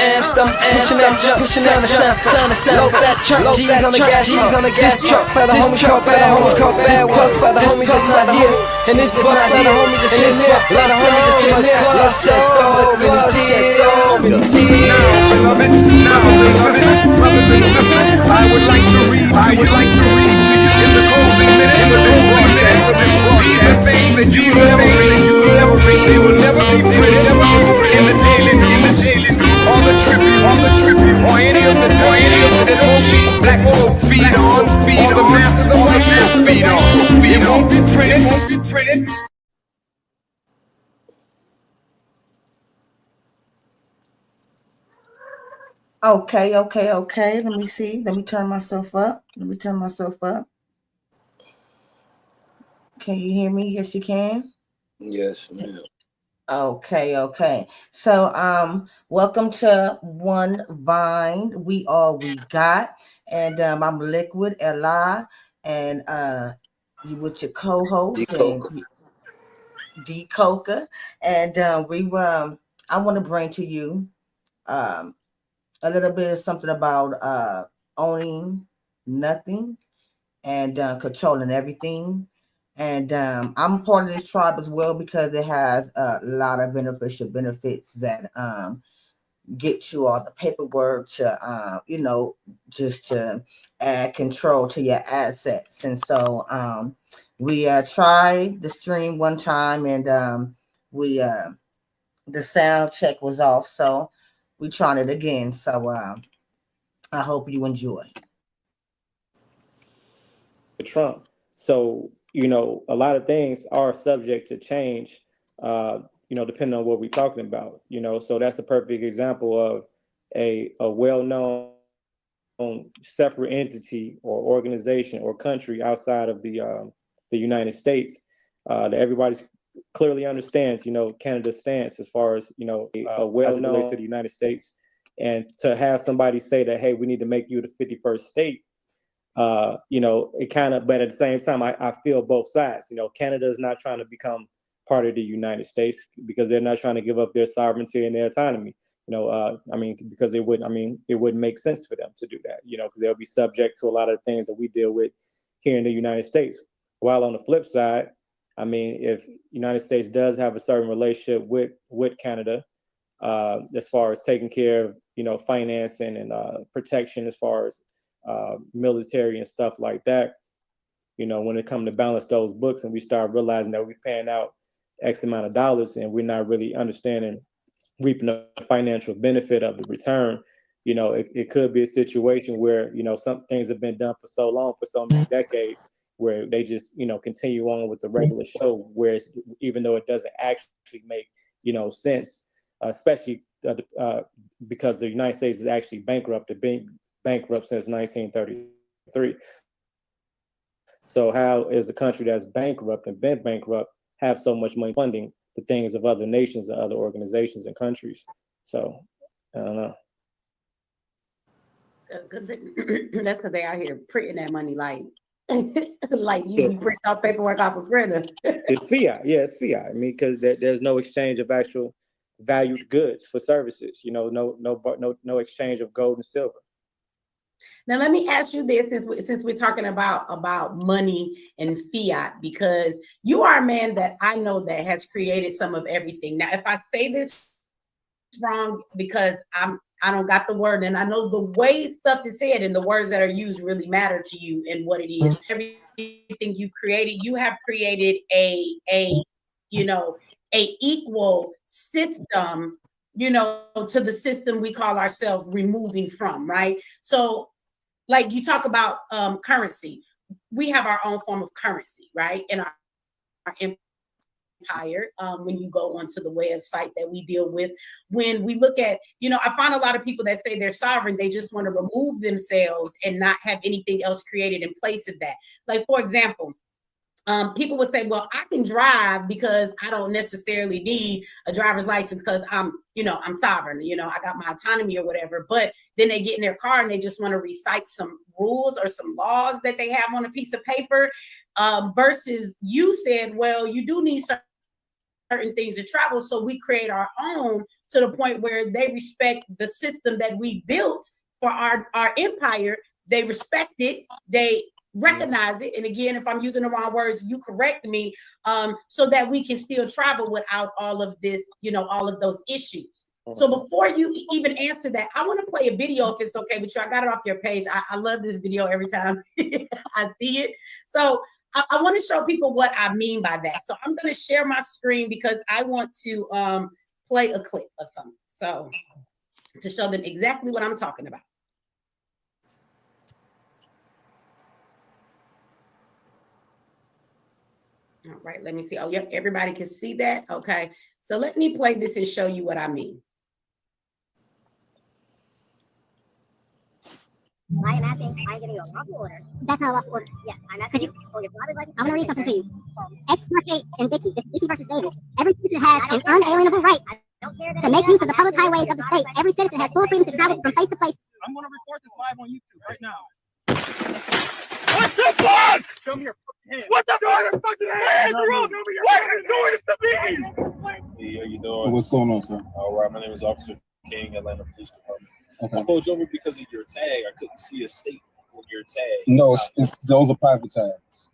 anthem. Pushing that jump, load that truck, G's on the gas, this truck for the homies called bad, truck for the homies that's not here, and this buck for the homies that's in here, a lot of homies that's in here, blood, sweat, soul, many tears. Now, brothers and sisters, I would like to read in the closing minutes of this broadcast, these are things that you will never read, they will never be printed in the daily news, or the Tribune, or any of the black folk feed on, or the masses of white men feed on. It won't be printed. Okay. Let me see. Let me turn myself up. Can you hear me? Yes, you can. Yes, ma'am. Okay. So, welcome to One Vine. We all we got, and I'm Liquid Ella, and you with your co-host and D Coca, and I want to bring to you a little bit of something about owning nothing and controlling everything. And I'm part of this tribe as well because it has a lot of beneficial benefits that get you all the paperwork to, just to add control to your assets. And so we tried the stream one time and the sound check was off. So we tried it again. So I hope you enjoy. Trump. So, a lot of things are subject to change, depending on what we're talking about, so that's a perfect example of a well-known separate entity or organization or country outside of the United States that everybody clearly understands, Canada's stance as far as, well-known to the United States. And to have somebody say that, hey, we need to make you the 51st state, it kind of, but at the same time, I feel both sides. Canada is not trying to become part of the United States because they're not trying to give up their sovereignty and their autonomy. Because it wouldn't make sense for them to do that, because they'll be subject to a lot of things that we deal with here in the United States. While on the flip side, if United States does have a certain relationship with Canada, as far as taking care of, financing and protection as far as military and stuff like that, when it comes to balance those books and we start realizing that we're paying out X amount of dollars and we're not really understanding reaping the financial benefit of the return, it could be a situation where, some things have been done for so long, for so many decades, where they just, continue on with the regular show, whereas even though it doesn't actually make, sense, especially because the United States is actually bankrupt since 1933. So how is a country that's bankrupt and been bankrupt have so much money funding the things of other nations and other organizations and countries? So I don't know. That's because they out here printing that money like you print out paperwork off a printer. It's fiat. Yeah, it's fiat. Because there's no exchange of actual valued goods for services. No exchange of gold and silver. Now, let me ask you this, since we're talking about money and fiat, because you are a man that I know that has created some of everything. Now, if I say this wrong, because I don't got the word, and I know the way stuff is said and the words that are used really matter to you and what it is. Everything you've created, you have created a equal system, to the system we call ourselves removing from, right? So, like you talk about currency, we have our own form of currency, right? In our empire, when you go onto the website that we deal with, when we look at, I find a lot of people that say they're sovereign, they just want to remove themselves and not have anything else created in place of that. Like, for example, people would say, well, I can drive because I don't necessarily need a driver's license because I'm sovereign, I got my autonomy or whatever. But then they get in their car and they just want to recite some rules or some laws that they have on a piece of paper, versus you said, well, you do need certain certain things to travel. So we create our own to the point where they respect the system that we built for our empire. They respect it. They recognize it. And again, if I'm using the wrong words, you correct me, so that we can still travel without all of this, all of those issues. So before you even answer that, I want to play a video if it's okay with you. I got it off your page. I love this video every time I see it. So I want to show people what I mean by that. So I'm going to share my screen because I want to play a clip of something. So to show them exactly what I'm talking about. All right, let me see. Oh, yep, everybody can see that. Okay, so let me play this and show you what I mean. I am asking, I'm giving you a lawful order. That's not a lawful order. Yes, I'm asking. Could you pull your driver's license? I'm going to read something to you. Ex parte and Dickey. This is Dickey versus Davis. Every citizen has an unalienable right to make use of the public highways of the state. Every citizen has full freedom to travel from place to place. I'm going to record this live on YouTube right now. What the fuck? Show me your fucking hands. What the fuck? Fucking hands, bro. Why are you doing this to me? Hey, how you doing? What's going on, sir? All right, my name is Officer King, Atlanta Police Department. Okay. I pulled you over because of your tag. I couldn't see a state on your tag. No, those are private tags.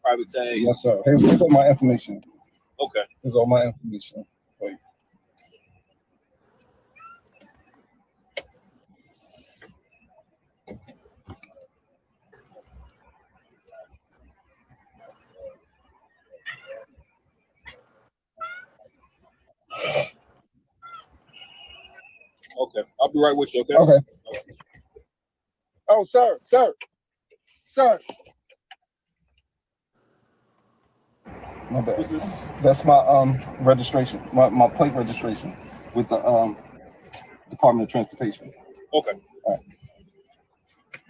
Private tag? Yes, sir. Here's all my information. Okay. Here's all my information for you. Okay, I'll be right with you, okay? Okay. Oh, sir. My bad. What's this? That's my registration, my plate registration with the Department of Transportation. Okay. All right.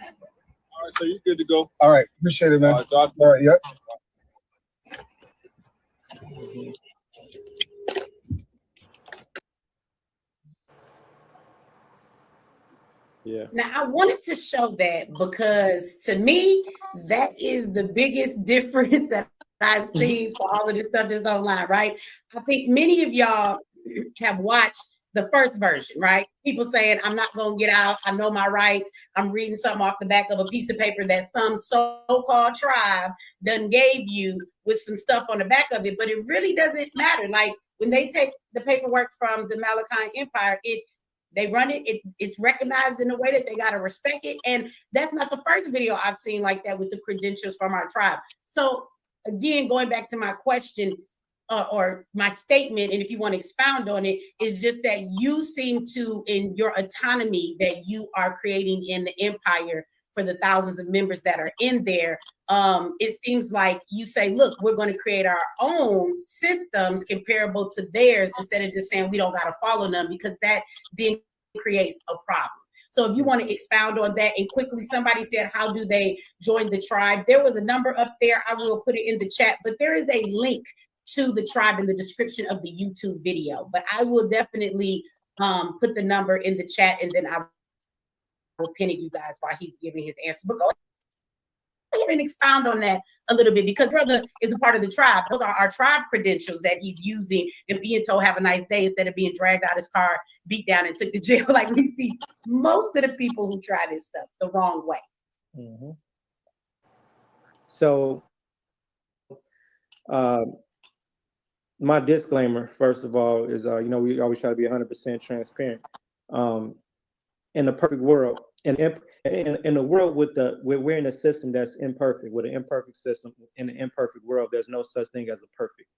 All right, so you're good to go. All right, appreciate it, man. All right, drive. All right, yep. Yeah. Now, I wanted to show that because to me, that is the biggest difference that I've seen for all of this stuff that's online, right? I think many of y'all have watched the first version, right? People saying, I'm not going to get out. I know my rights. I'm reading something off the back of a piece of paper that some so-called tribe done gave you with some stuff on the back of it, but it really doesn't matter. Like when they take the paperwork from the Malachian Empire, they run it, it's recognized in a way that they got to respect it. And that's not the first video I've seen like that with the credentials from our tribe. So again, going back to my question or my statement, and if you want to expound on it, is just that you seem to, in your autonomy that you are creating in the empire for the thousands of members that are in there, it seems like you say, look, we're going to create our own systems comparable to theirs instead of just saying we don't got to follow them, because that then creates a problem. So if you want to expound on that, and quickly, somebody said, how do they join the tribe? There was a number up there. I will put it in the chat, but there is a link to the tribe in the description of the YouTube video. But I will definitely put the number in the chat, and then I will pin it you guys while he's giving his answer. But go ahead and expound on that a little bit, because brother is a part of the tribe. Those are our tribe credentials that he's using and being told have a nice day instead of being dragged out his car, beat down, and took to jail like we see most of the people who try this stuff the wrong way. Mm-hmm. So my disclaimer, first of all, is we always try to be 100% transparent. In the perfect world, and in a world we're in a system that's imperfect, with an imperfect system in an imperfect world. There's no such thing as a perfect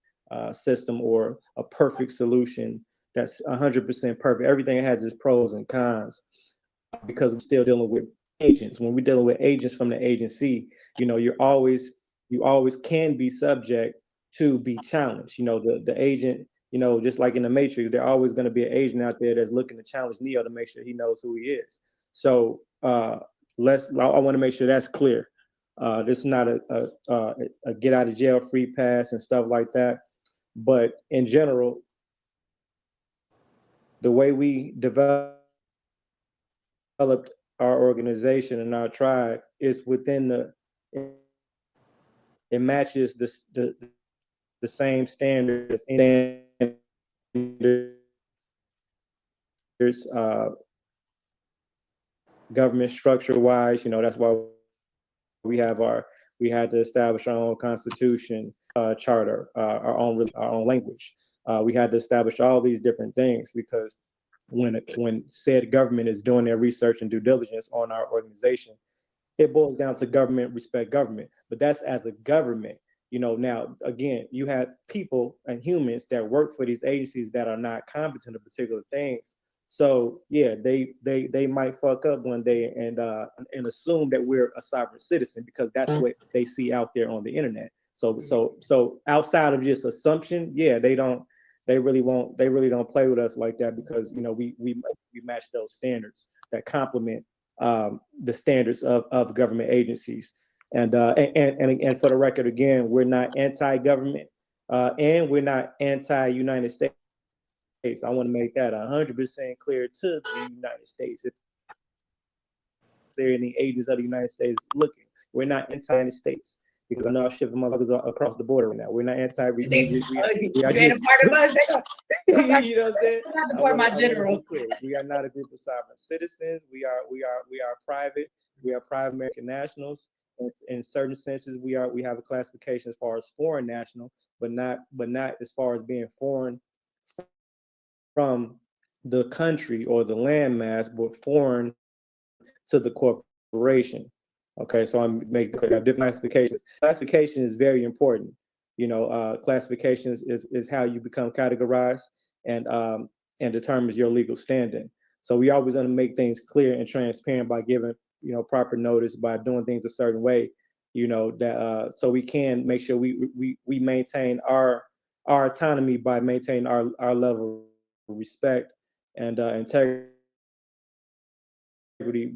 system or a perfect solution that's 100% perfect. Everything has its pros and cons, because we're still dealing with agents. When we're dealing with agents from the agency, you always can be subject to be challenged. The agent, just like in the Matrix, there's always going to be an agent out there that's looking to challenge Neo to make sure he knows who he is. So I want to make sure that's clear. This is not a get out of jail free pass and stuff like that. But in general, the way we developed our organization and our tribe is within it matches the same standards and government structure wise, that's why we had to establish our own constitution, charter, our own language. We had to establish all these different things because when said government is doing their research and due diligence on our organization, it boils down to government, respect government. But that's as a government. Now again, you have people and humans that work for these agencies that are not competent in particular things. So yeah, they might fuck up one day and assume that we're a sovereign citizen because that's what they see out there on the internet. So outside of just assumption, yeah, they really don't play with us like that because we match those standards that complement the standards of government agencies. And for the record, again, we're not anti-government and we're not anti-United States. I want to make that 100% clear to the United States. If there are any agents of the United States looking, we're not anti-United States because I know I'm shipping motherfuckers across the border right now. We're not anti. We are just, you know what I'm saying? My general. We are not a group of sovereign citizens. We are private. We are private American nationals. In certain senses, we have a classification as far as foreign national, but not as far as being foreign from the country or the landmass, but foreign to the corporation. Okay, so I'm making clear different classifications. Classification is very important. Classification is how you become categorized and determines your legal standing. So we always want to make things clear and transparent by giving proper notice, by doing things a certain way. That so we can make sure we maintain our autonomy by maintaining our level of respect and integrity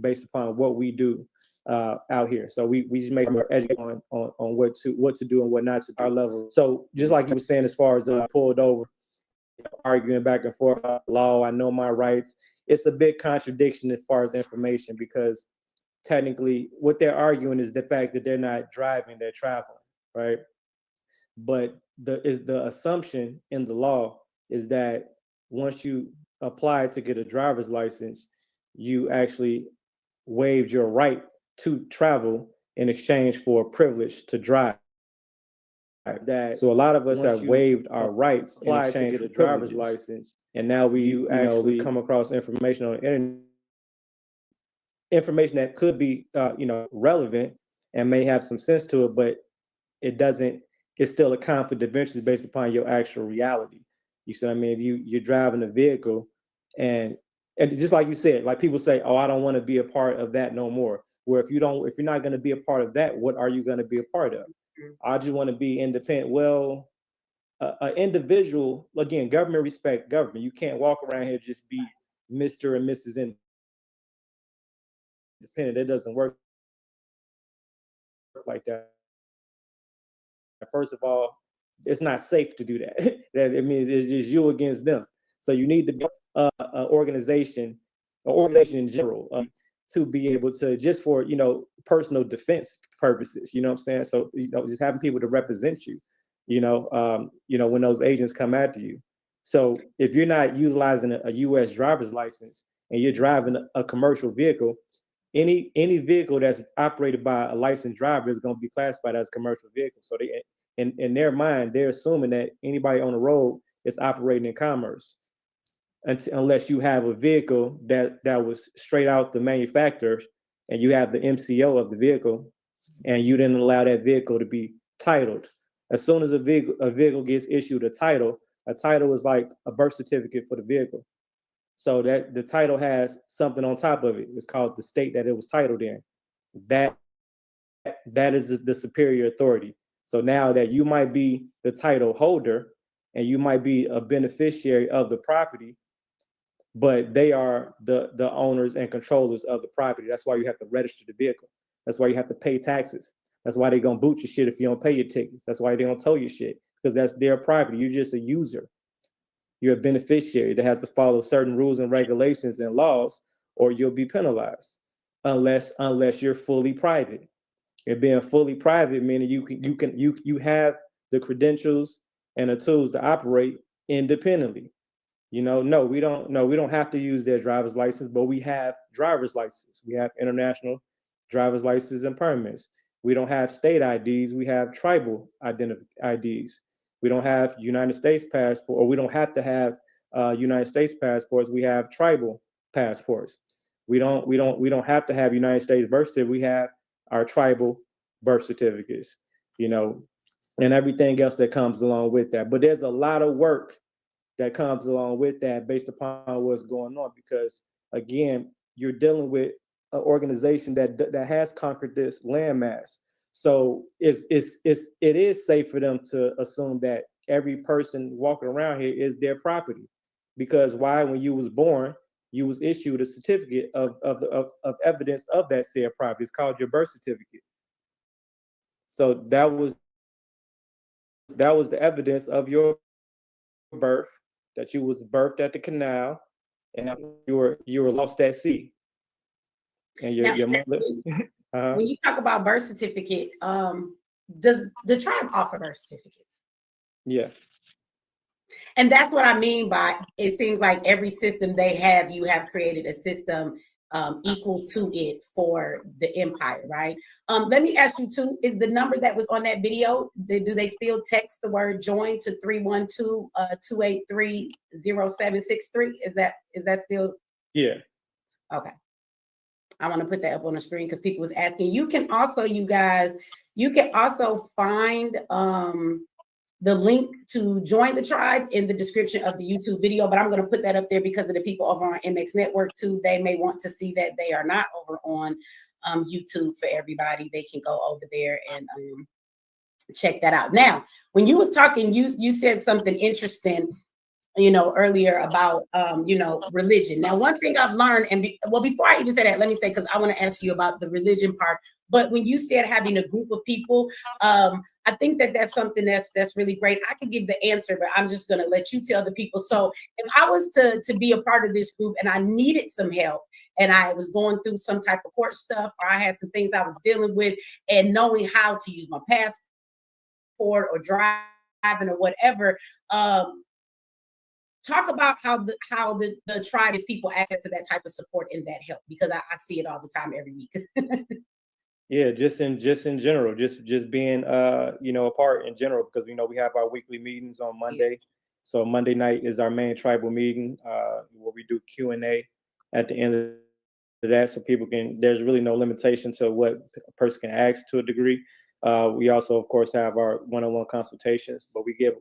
based upon what we do out here. So we just make them educated on what to do and what not to do, our level. So just like you were saying, as far as pulled over, arguing back and forth about law, I know my rights. It's a big contradiction as far as information because technically what they're arguing is the fact that they're not driving, they're traveling, right? But the assumption in the law is that once you apply to get a driver's license, you actually waived your right to travel in exchange for a privilege to drive. So a lot of us have waived our rights in exchange to get a driver's license, and now we actually come across information on the internet, information that could be relevant and may have some sense to it, but it doesn't. It's still a conflict of interest based upon your actual reality. You see what I mean? If you're driving a vehicle and just like you said, like people say, oh, I don't want to be a part of that no more. Where if you're not going to be a part of that, what are you going to be a part of? I just want to be independent. Well, an individual, again, government respect government. You can't walk around here just be Mr. and Mrs. Independent. It doesn't work like that. First of all, it's not safe to do that. That means it's just you against them. So you need to be an organization in general, to be able to, just for personal defense purposes. You know what I'm saying? So just having people to represent you. When those agents come after you. So if you're not utilizing a U.S. driver's license and you're driving a commercial vehicle, any vehicle that's operated by a licensed driver is going to be classified as a commercial vehicle. So they, in their mind, they're assuming that anybody on the road is operating in commerce, unless you have a vehicle that was straight out the manufacturer and you have the MCO of the vehicle and you didn't allow that vehicle to be titled. As soon as a vehicle gets issued a title is like a birth certificate for the vehicle. So that the title has something on top of it. It's called the state that it was titled in. That is the superior authority. So now that you might be the title holder and you might be a beneficiary of the property, but they are the owners and controllers of the property. That's why you have to register the vehicle. That's why you have to pay taxes. That's why they're gonna boot your shit if you don't pay your tickets. That's why they don't tow your shit, because that's their property. You're just a user. You're a beneficiary that has to follow certain rules and regulations and laws, or you'll be penalized unless you're fully private. And being fully private meaning you have the credentials and the tools to operate independently. You know, no, we don't. No, we don't have to use their driver's license, but we have driver's license. We have international driver's licenses and permits. We don't have state IDs. We have tribal IDs. We don't have United States passport, or we don't have to have United States passports. We have tribal passports. We don't have to have United States birth certificate. We have our tribal birth certificates. You know, and everything else that comes along with that. But there's a lot of work that comes along with that based upon what's going on, because again, you're dealing with an organization that has conquered this landmass. So it is safe for them to assume that every person walking around here is their property, because why? When you was born, you was issued a certificate of evidence of that said property. It's called your birth certificate. So that was the evidence of your birth, that you was birthed at the canal, and you were lost at sea. And your mother. When you talk about birth certificate, does the tribe offer birth certificates? Yeah. And that's what I mean by, it seems like every system they have, you have created a system equal to it for the empire, right? Let me ask you too, is the number that was on that video, do they still text the word join to 312-283-0763? Is that still? Yeah. Okay. I want to put that up on the screen because people was asking. You can also, you guys, you can also find the link to join the tribe in the description of the YouTube video, but I'm going to put that up there because of the people over on MX Network too. They may want to see that they are not over on YouTube. For everybody, they can go over there and check that out. Now, when you was talking, you said something interesting, you know, earlier about, you know, religion. Now, one thing I've learned, and well, before I even say that, let me say, because I want to ask you about the religion part, but when you said having a group of people, I think that that's something that's really great. I could give the answer, but I'm just going to let you tell the people. So if I was to be a part of this group and I needed some help and I was going through some type of court stuff, or I had some things I was dealing with, and knowing how to use my passport or driving or whatever, talk about how the tribe is people access to that type of support and that help, because I see it all the time every week. Yeah, just in general, just being you know, a part in general, because you know we have our weekly meetings on Monday. Yeah. So Monday night is our main tribal meeting where we do Q&A at the end of that, so people can. There's really no limitation to what a person can ask to a degree. We also, of course, have our one-on-one consultations, but we give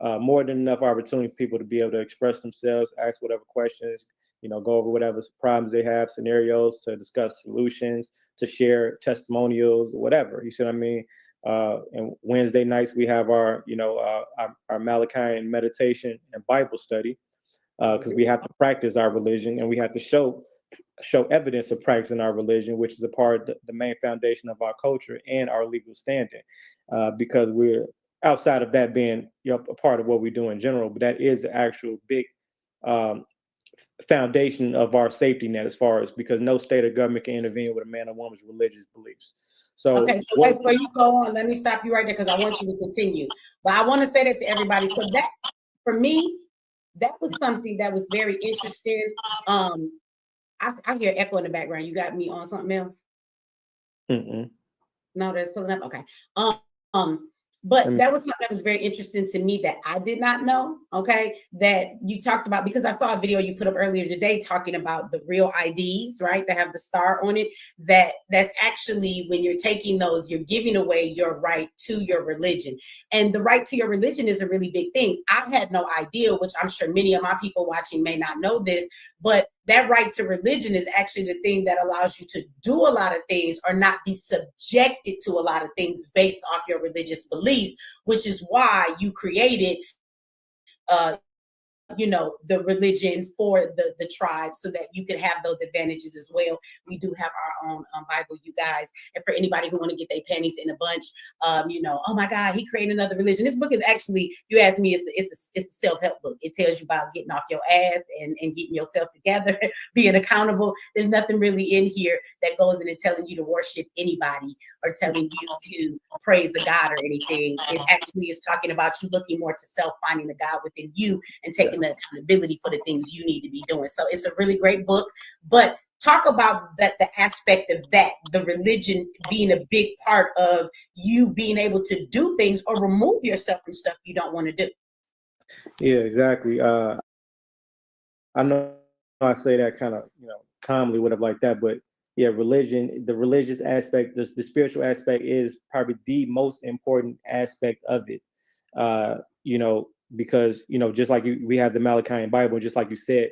more than enough opportunity for people to be able to express themselves, ask whatever questions, you know, go over whatever problems they have, scenarios, to discuss solutions, to share testimonials, whatever. You see what I mean? And Wednesday nights we have our, you know, our Malachian meditation and Bible study, because we have to practice our religion, and we have to show evidence of practicing our religion, which is a part of the main foundation of our culture and our legal standing, because we're outside of that being, you know, a part of what we do in general, but that is the actual big foundation of our safety net, as far as, because no state or government can intervene with a man or woman's religious beliefs. So okay, so before you go on, let me stop you right there, because I want you to continue. But I want to say that to everybody. So that, for me, that was something that was very interesting. I hear echo in the background. You got me on something else? Mm-mm. No, that's pulling up. Okay. But that was something that was very interesting to me that I did not know, okay, that you talked about, because I saw a video you put up earlier today talking about the real IDs, right, that have the star on it, that's actually, when you're taking those, you're giving away your right to your religion. And the right to your religion is a really big thing. I had no idea, which I'm sure many of my people watching may not know this, but that right to religion is actually the thing that allows you to do a lot of things or not be subjected to a lot of things based off your religious beliefs, which is why you created you know, the religion for the tribe, so that you could have those advantages as well. We do have our own Bible, you guys. And for anybody who want to get their panties in a bunch, you know, oh my God, he created another religion. This book is actually, you ask me, it's the self-help book. It tells you about getting off your ass and getting yourself together, being accountable. There's nothing really in here that goes in and telling you to worship anybody or telling you to praise the God or anything. It actually is talking about you looking more to self, finding the God within you, and taking taking the accountability for the things you need to be doing. So it's a really great book. But talk about that, the aspect of that, the religion being a big part of you being able to do things or remove yourself from stuff you don't want to do. Yeah, exactly. I know I say that kind of, calmly, whatever like that, but yeah, religion, the religious aspect, the spiritual aspect is probably the most important aspect of it. Because, just like we have the Malachian Bible, just like you said,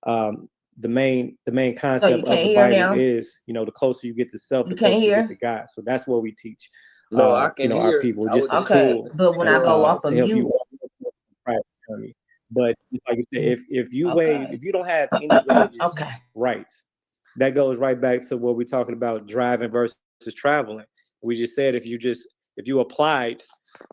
the main So you concept of can't the hear Bible now? is, the closer you get to self, You the can't closer you get hear? to God. So that's what we teach, No, I can our hear. people, I was just a just Okay, tool but when I go off of to help you mute, on your private journey. But like you said, okay, if you don't have any religious okay. rights, that goes right back to what we're talking about, driving versus traveling. We just said if you applied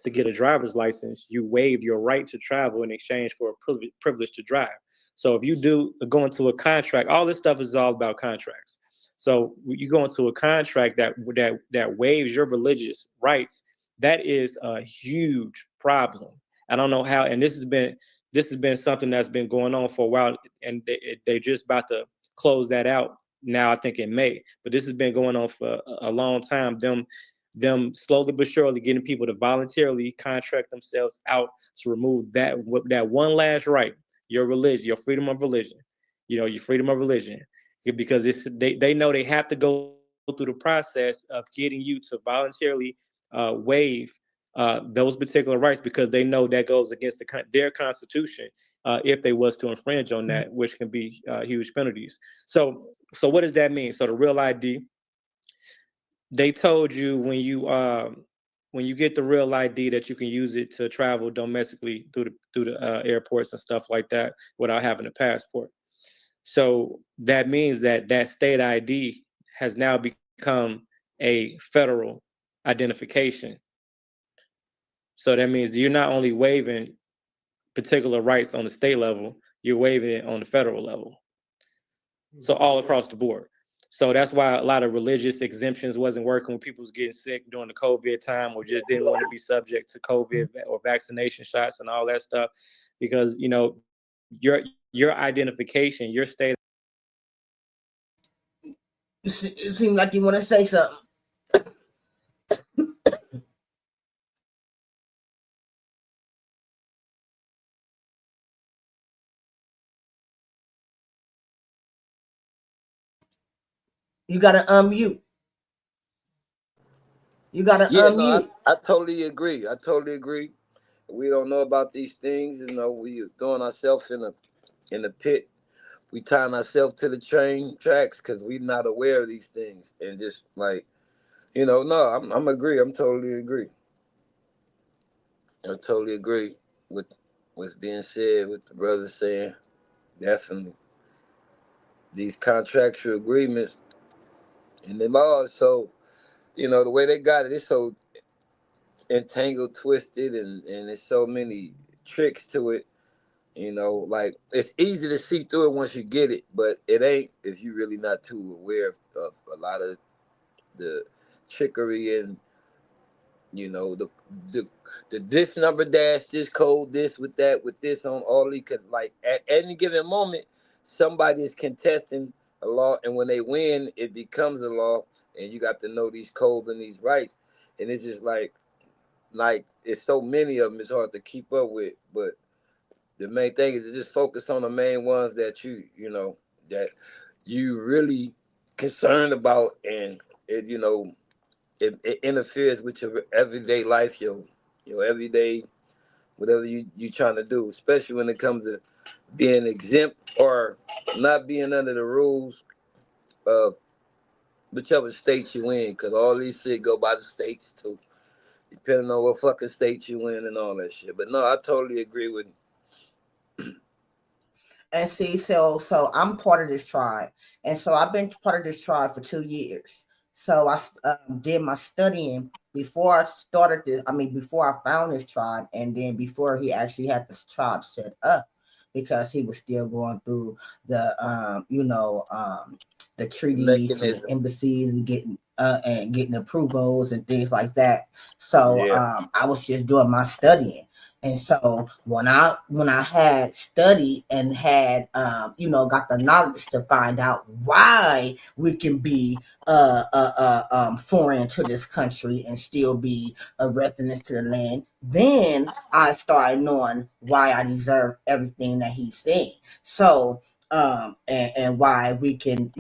to get a driver's license, you waive your right to travel in exchange for a privilege to drive. So if you do go into a contract, all this stuff is all about contracts. So you go into a contract that waives your religious rights, that is a huge problem. I don't know how, and this has been something that's been going on for a while, and they're just about to close that out now, I think in May. But this has been going on for a long time. Them slowly but surely getting people to voluntarily contract themselves out to remove that one last right, your religion, your freedom of religion, your freedom of religion, because they know they have to go through the process of getting you to voluntarily waive those particular rights, because they know that goes against their constitution if they was to infringe on that, which can be huge penalties. So what does that mean? So the real ID, they told you when you get the real ID that you can use it to travel domestically through the airports and stuff like that without having a passport. So that means that state ID has now become a federal identification. So that means you're not only waiving particular rights on the state level, you're waiving it on the federal level. So all across the board. So that's why a lot of religious exemptions wasn't working when people was getting sick during the COVID time, or just didn't want to be subject to COVID or vaccination shots and all that stuff, because your identification, your state. It seems like you want to say something. You gotta unmute. You gotta Yeah, no, unmute. I totally agree. I totally agree. We don't know about these things, we throwing ourselves in the pit. We tying ourselves to the train tracks because we're not aware of these things, and just like no, I'm agree. I'm totally agree. I totally agree with what's being said. With the brother saying, definitely these contractual agreements and them all. So the way they got it, it's so entangled, twisted, and there's so many tricks to it. Like it's easy to see through it once you get it, but it ain't if you really not too aware of a lot of the trickery and the the this number dash, this code, this with that, with this on all these, because like at any given moment somebody is contesting a law, and when they win it becomes a law, and you got to know these codes and these rights, and it's just like it's so many of them, it's hard to keep up with. But the main thing is to just focus on the main ones that that you really concerned about, and it interferes with your everyday life, your everyday whatever you trying to do, especially when it comes to being exempt or not being under the rules of whichever state you in, because all these shit go by the states too, depending on what fucking state you in and all that shit. But no, I totally agree with. And see, so I'm part of this tribe, and so I've been part of this tribe for 2 years. So I did my studying before I started this. I mean, before I found this tribe, and then before he actually had this tribe set up, because he was still going through the treaties from the Mechanism. embassies and getting approvals and things like that. So Yeah. I was just doing my studying. And so when I had studied and had got the knowledge to find out why we can be foreign to this country and still be a resident to the land, then I started knowing why I deserve everything that he's saying. So and why we can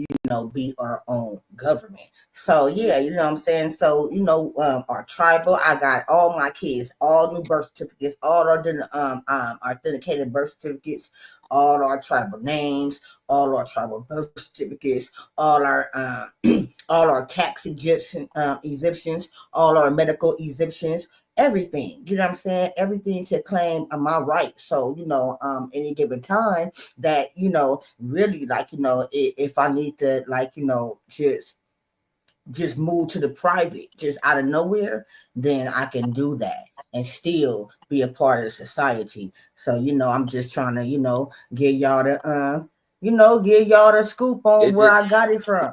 be our own government. So yeah, you know what I'm saying. So our tribal, I got all my kids, all new birth certificates, all our authenticated birth certificates, all our tribal names, all our tribal birth certificates, all our all our tax exemptions, all our medical exemptions, everything. You know what I'm saying? Everything to claim my right. So any given time that really if I need to just move to the private just out of nowhere, then I can do that and still be a part of society. So I'm just trying to give y'all the scoop on Is where it I got it from.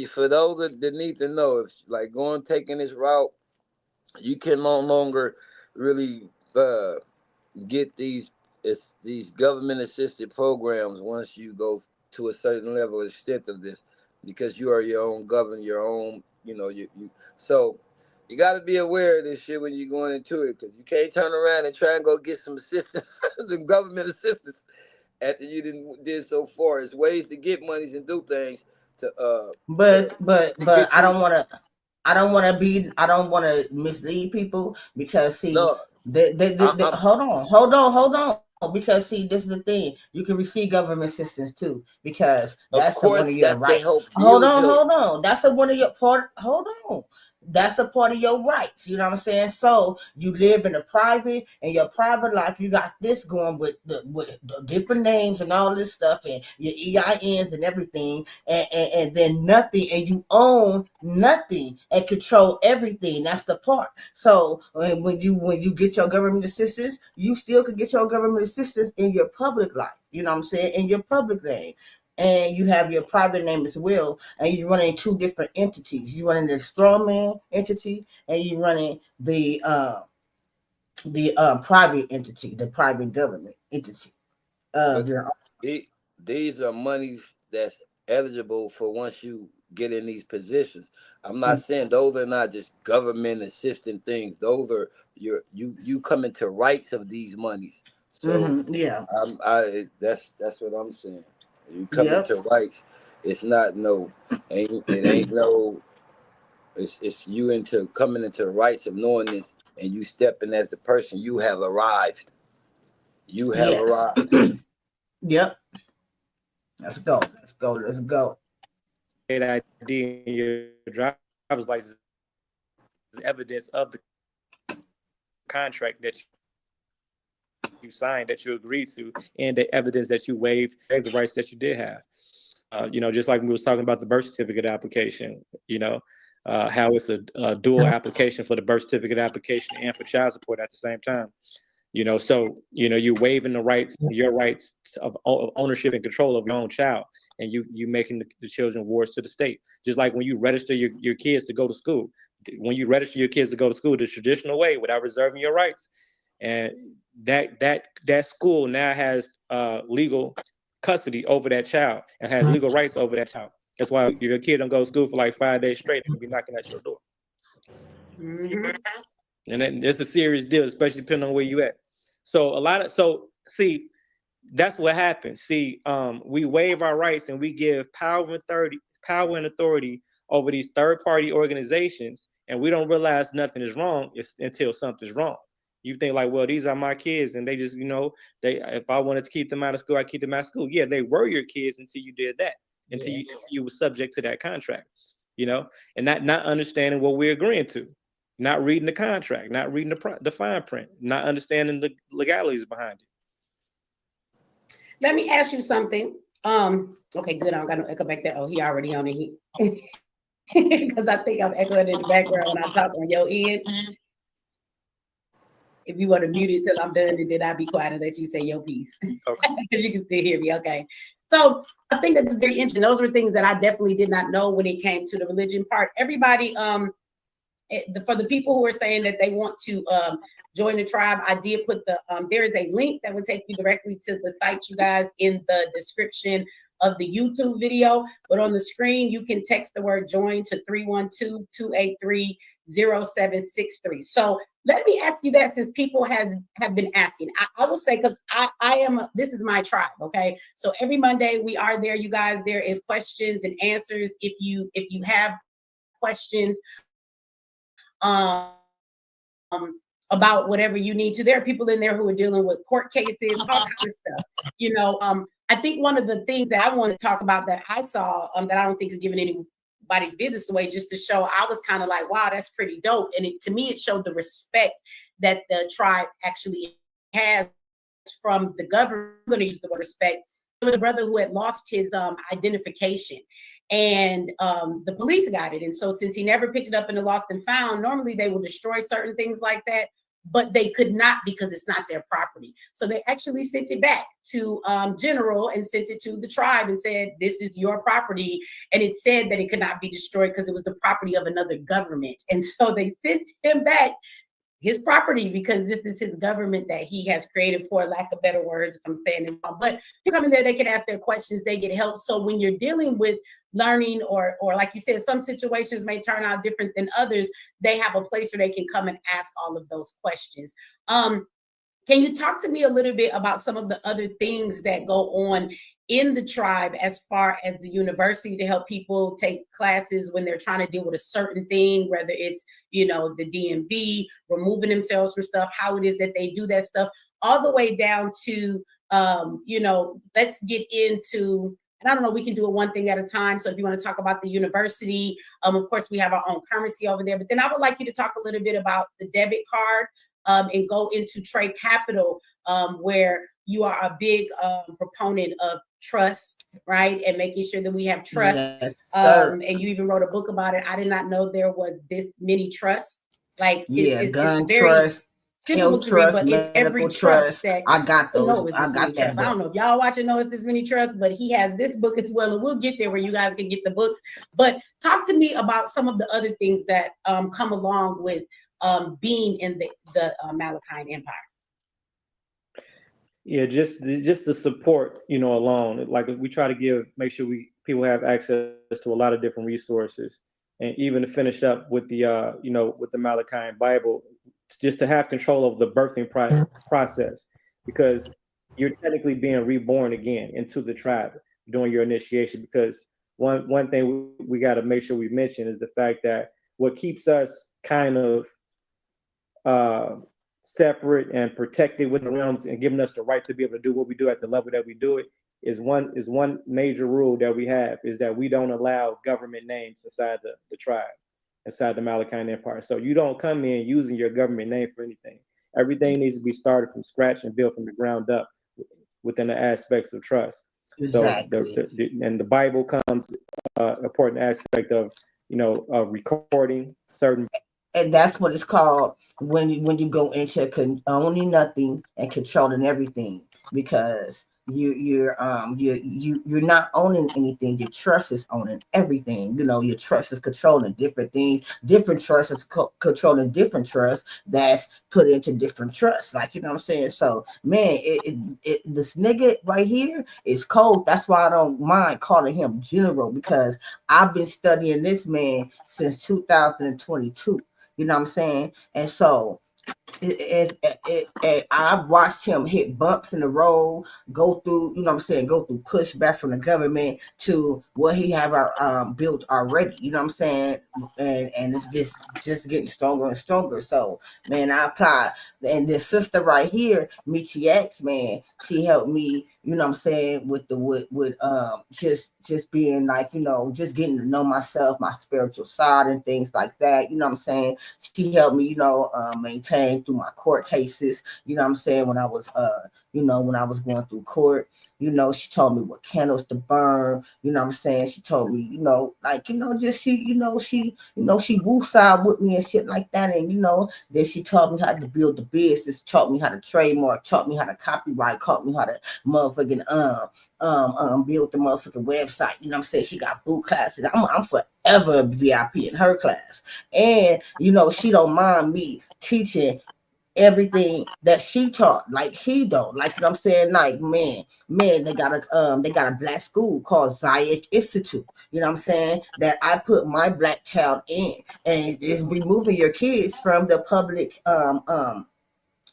for those that need to know, if like taking this route, you can no longer really get these government assisted programs once you go to a certain level of extent of this, because you are your own governor, your own, you so you got to be aware of this shit when you're going into it, because you can't turn around and try and go get some assistance, the government assistance, after you did so far. It's ways to get monies and do things to But get you. I don't want to mislead people, because see, No, I'm hold on. Because see, this is the thing. You can receive government assistance too, because of that's one course of your that's to rights. help build your. Hold on. That's a one of your part. Hold on. That's a part of your rights. You know what I'm saying? So you live in a private, and your private life, you got this going with the different names and all this stuff, and your EINs and everything, and then nothing, and you own nothing and control everything. That's the part. So when you get your government assistance, you still can get your government assistance in your public life. You know what I'm saying? In your public name. And you have your private name as well, and you're running two different entities. You're running the strawman entity, and you're running the private entity, the private government entity of But your. these are monies that's eligible for once you get in these positions. I'm not saying those are not just government assistant things. Those are you come into rights of these monies. So Yeah. that's what I'm saying. You come Yep. into rights. It's not no ain't no it's you into coming into the rights of knowing this, and you stepping as the person. You have arrived. You have Yes. arrived. Yep. Let's go. Let's go. Let's go. That ID in your driver's license is evidence of the contract that you signed, that you agreed to, and the evidence that you waived the rights that you did have. Just like we was talking about the birth certificate application, how it's a dual application for the birth certificate application and for child support at the same time. So you're waiving your rights of ownership and control of your own child, and you making the children wards to the state. Just like when you register your kids to go to school, the traditional way without reserving your rights, and that school now has legal custody over that child and has legal rights over that child. That's why your kid don't go to school for like 5 days straight and be knocking at your door. And it's a serious deal, especially depending on where you at. So see, that's what happens. See, we waive our rights and we give power and authority over these third-party organizations, and we don't realize nothing is wrong until something's wrong. You think like, well, these are my kids, and they just, if I wanted to keep them out of school, I keep them out of school. Yeah, they were your kids until you did that, until you were subject to that contract, and not understanding what we're agreeing to, not reading the contract, not reading the fine print, not understanding the legalities behind it. Let me ask you something. Okay, good. I don't got no echo back there. Oh, he already on it. Because I think I'm echoing in the background when I talk on your end. If you want to mute it till I'm done, and then I'll be quiet and let you say your piece. Okay. Because you can still hear me. Okay. So I think that's very interesting. Those were things that I definitely did not know when it came to the religion part. Everybody, for the people who are saying that they want to join the tribe, I did put the there is a link that will take you directly to the site, you guys, in the description of the YouTube video. But on the screen, you can text the word join to 312-283-0763. So let me ask you that, since people have been asking. I will say, because I am, this is my tribe, okay? So every Monday we are there, you guys. There is questions and answers. If you have questions about whatever you need to, there are people in there who are dealing with court cases, all kinds of stuff. You know, I think one of the things that I want to talk about that I saw that I don't think is giving anybody's business away, just to show, I was kind of like, wow, that's pretty dope. And to me, it showed the respect that the tribe actually has from the government. I'm going to use the word respect. There was a brother who had lost his identification, and the police got it. And so since he never picked it up in the lost and found, normally they will destroy certain things like that, but they could not, because it's not their property. So they actually sent it back to General and sent it to the tribe and said, this is your property. And it said that it could not be destroyed because it was the property of another government. And so they sent him back his property, because this is his government that he has created, for lack of better words, if I'm saying it wrong. But you come in there, they can ask their questions, they get help. So when you're dealing with learning, or like you said, some situations may turn out different than others, they have a place where they can come and ask all of those questions. Can you talk to me a little bit about some of the other things that go on in the tribe, as far as the university, to help people take classes when they're trying to deal with a certain thing, whether it's, you know, the DMV, removing themselves from stuff, how it is that they do that stuff, all the way down to, you know, let's get into, and I don't know, we can do it one thing at a time. So if you want to talk about the university, of course, we have our own currency over there. But then I would like you to talk a little bit about the debit card, and go into trade capital, where you are a big proponent of trust, right? And making sure that we have trust. Yes, sir. And you even wrote a book about it. I did not know there was this many trusts. Like, Gun it's very trust, difficult health to read, trust, but it's every medical trust trust. that I got know those. it's I this got many that trusts. I don't know if y'all watching know it's this many trusts, but he has this book as well, and we'll get there where you guys can get the books. But talk to me about some of the other things that come along with being in the Malachian Empire. Yeah, just the support, you know, alone. Like, we try to make sure people have access to a lot of different resources, and even to finish up with the you know, with the Malachian Bible, just to have control of the birthing process, because you're technically being reborn again into the tribe during your initiation. Because one thing we got to make sure we mention is the fact that what keeps us kind of separate and protected within the realms, and giving us the right to be able to do what we do at the level that we do it, is one major rule that we have, is that we don't allow government names inside the tribe, inside the Malachian Empire. So you don't come in using your government name for anything. Everything needs to be started from scratch and built from the ground up within the aspects of trust. Exactly. So and the Bible comes important aspect of, you know, recording certain. And that's what it's called when you go into owning nothing and controlling everything, because you're not owning anything. Your trust is owning everything. You know, your trust is controlling different things. Different trust is controlling different trust that's put into different trusts. Like, you know what I'm saying? So, man, this nigga right here is cold. That's why I don't mind calling him General, because I've been studying this man since 2022. You know what I'm saying? And so I've watched him hit bumps in the road, go through, you know what I'm saying, go through pushback from the government to what he have built already. You know what I'm saying? And it's just getting stronger and stronger. So, man, I apply. And this sister right here, Michi X, man, she helped me, you know what I'm saying, with just being like, you know, just getting to know myself, my spiritual side and things like that. You know what I'm saying? She helped me, you know, maintain through my court cases. You know what I'm saying? When I was going through court, you know, she told me what candles to burn. You know what I'm saying? She told me, you know, like, you know, just she woosah with me and shit like that. And, you know, then she taught me how to build the business, taught me how to trademark, taught me how to copyright, taught me how to motherfucking build the motherfucking website. You know what I'm saying? She got boot classes. I'm for ever VIP in her class. And she don't mind me teaching everything that she taught, like he don't. Like I'm saying, like man, they got a black school called Zayek Institute. You know what I'm saying? That I put my black child in, and it's removing your kids from the public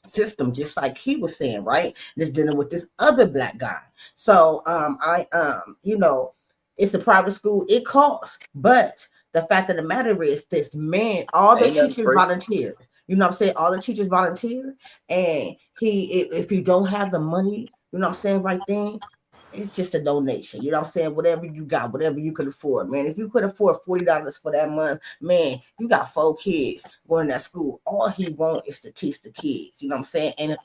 system, just like he was saying, right? Just dealing with this other black guy. So it's a private school, it costs, but the fact of the matter is this, man, all the Ain't nothing teachers free. volunteer. You know what I'm saying? All the teachers volunteer, and if you don't have the money, you know what I'm saying, right then, it's just a donation. You know what I'm saying? Whatever you got, whatever you could afford, man. If you could afford $40 for that month, man, you got 4 kids going to that school. All he want is to teach the kids. You know what I'm saying? And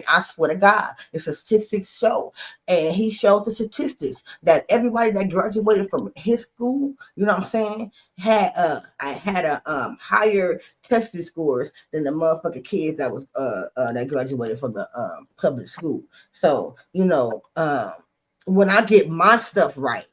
I swear to God, it's a statistics show, and he showed the statistics that everybody that graduated from his school, you know what I'm saying, had a higher testing scores than the motherfucking kids that was that graduated from the public school. So when I get my stuff right,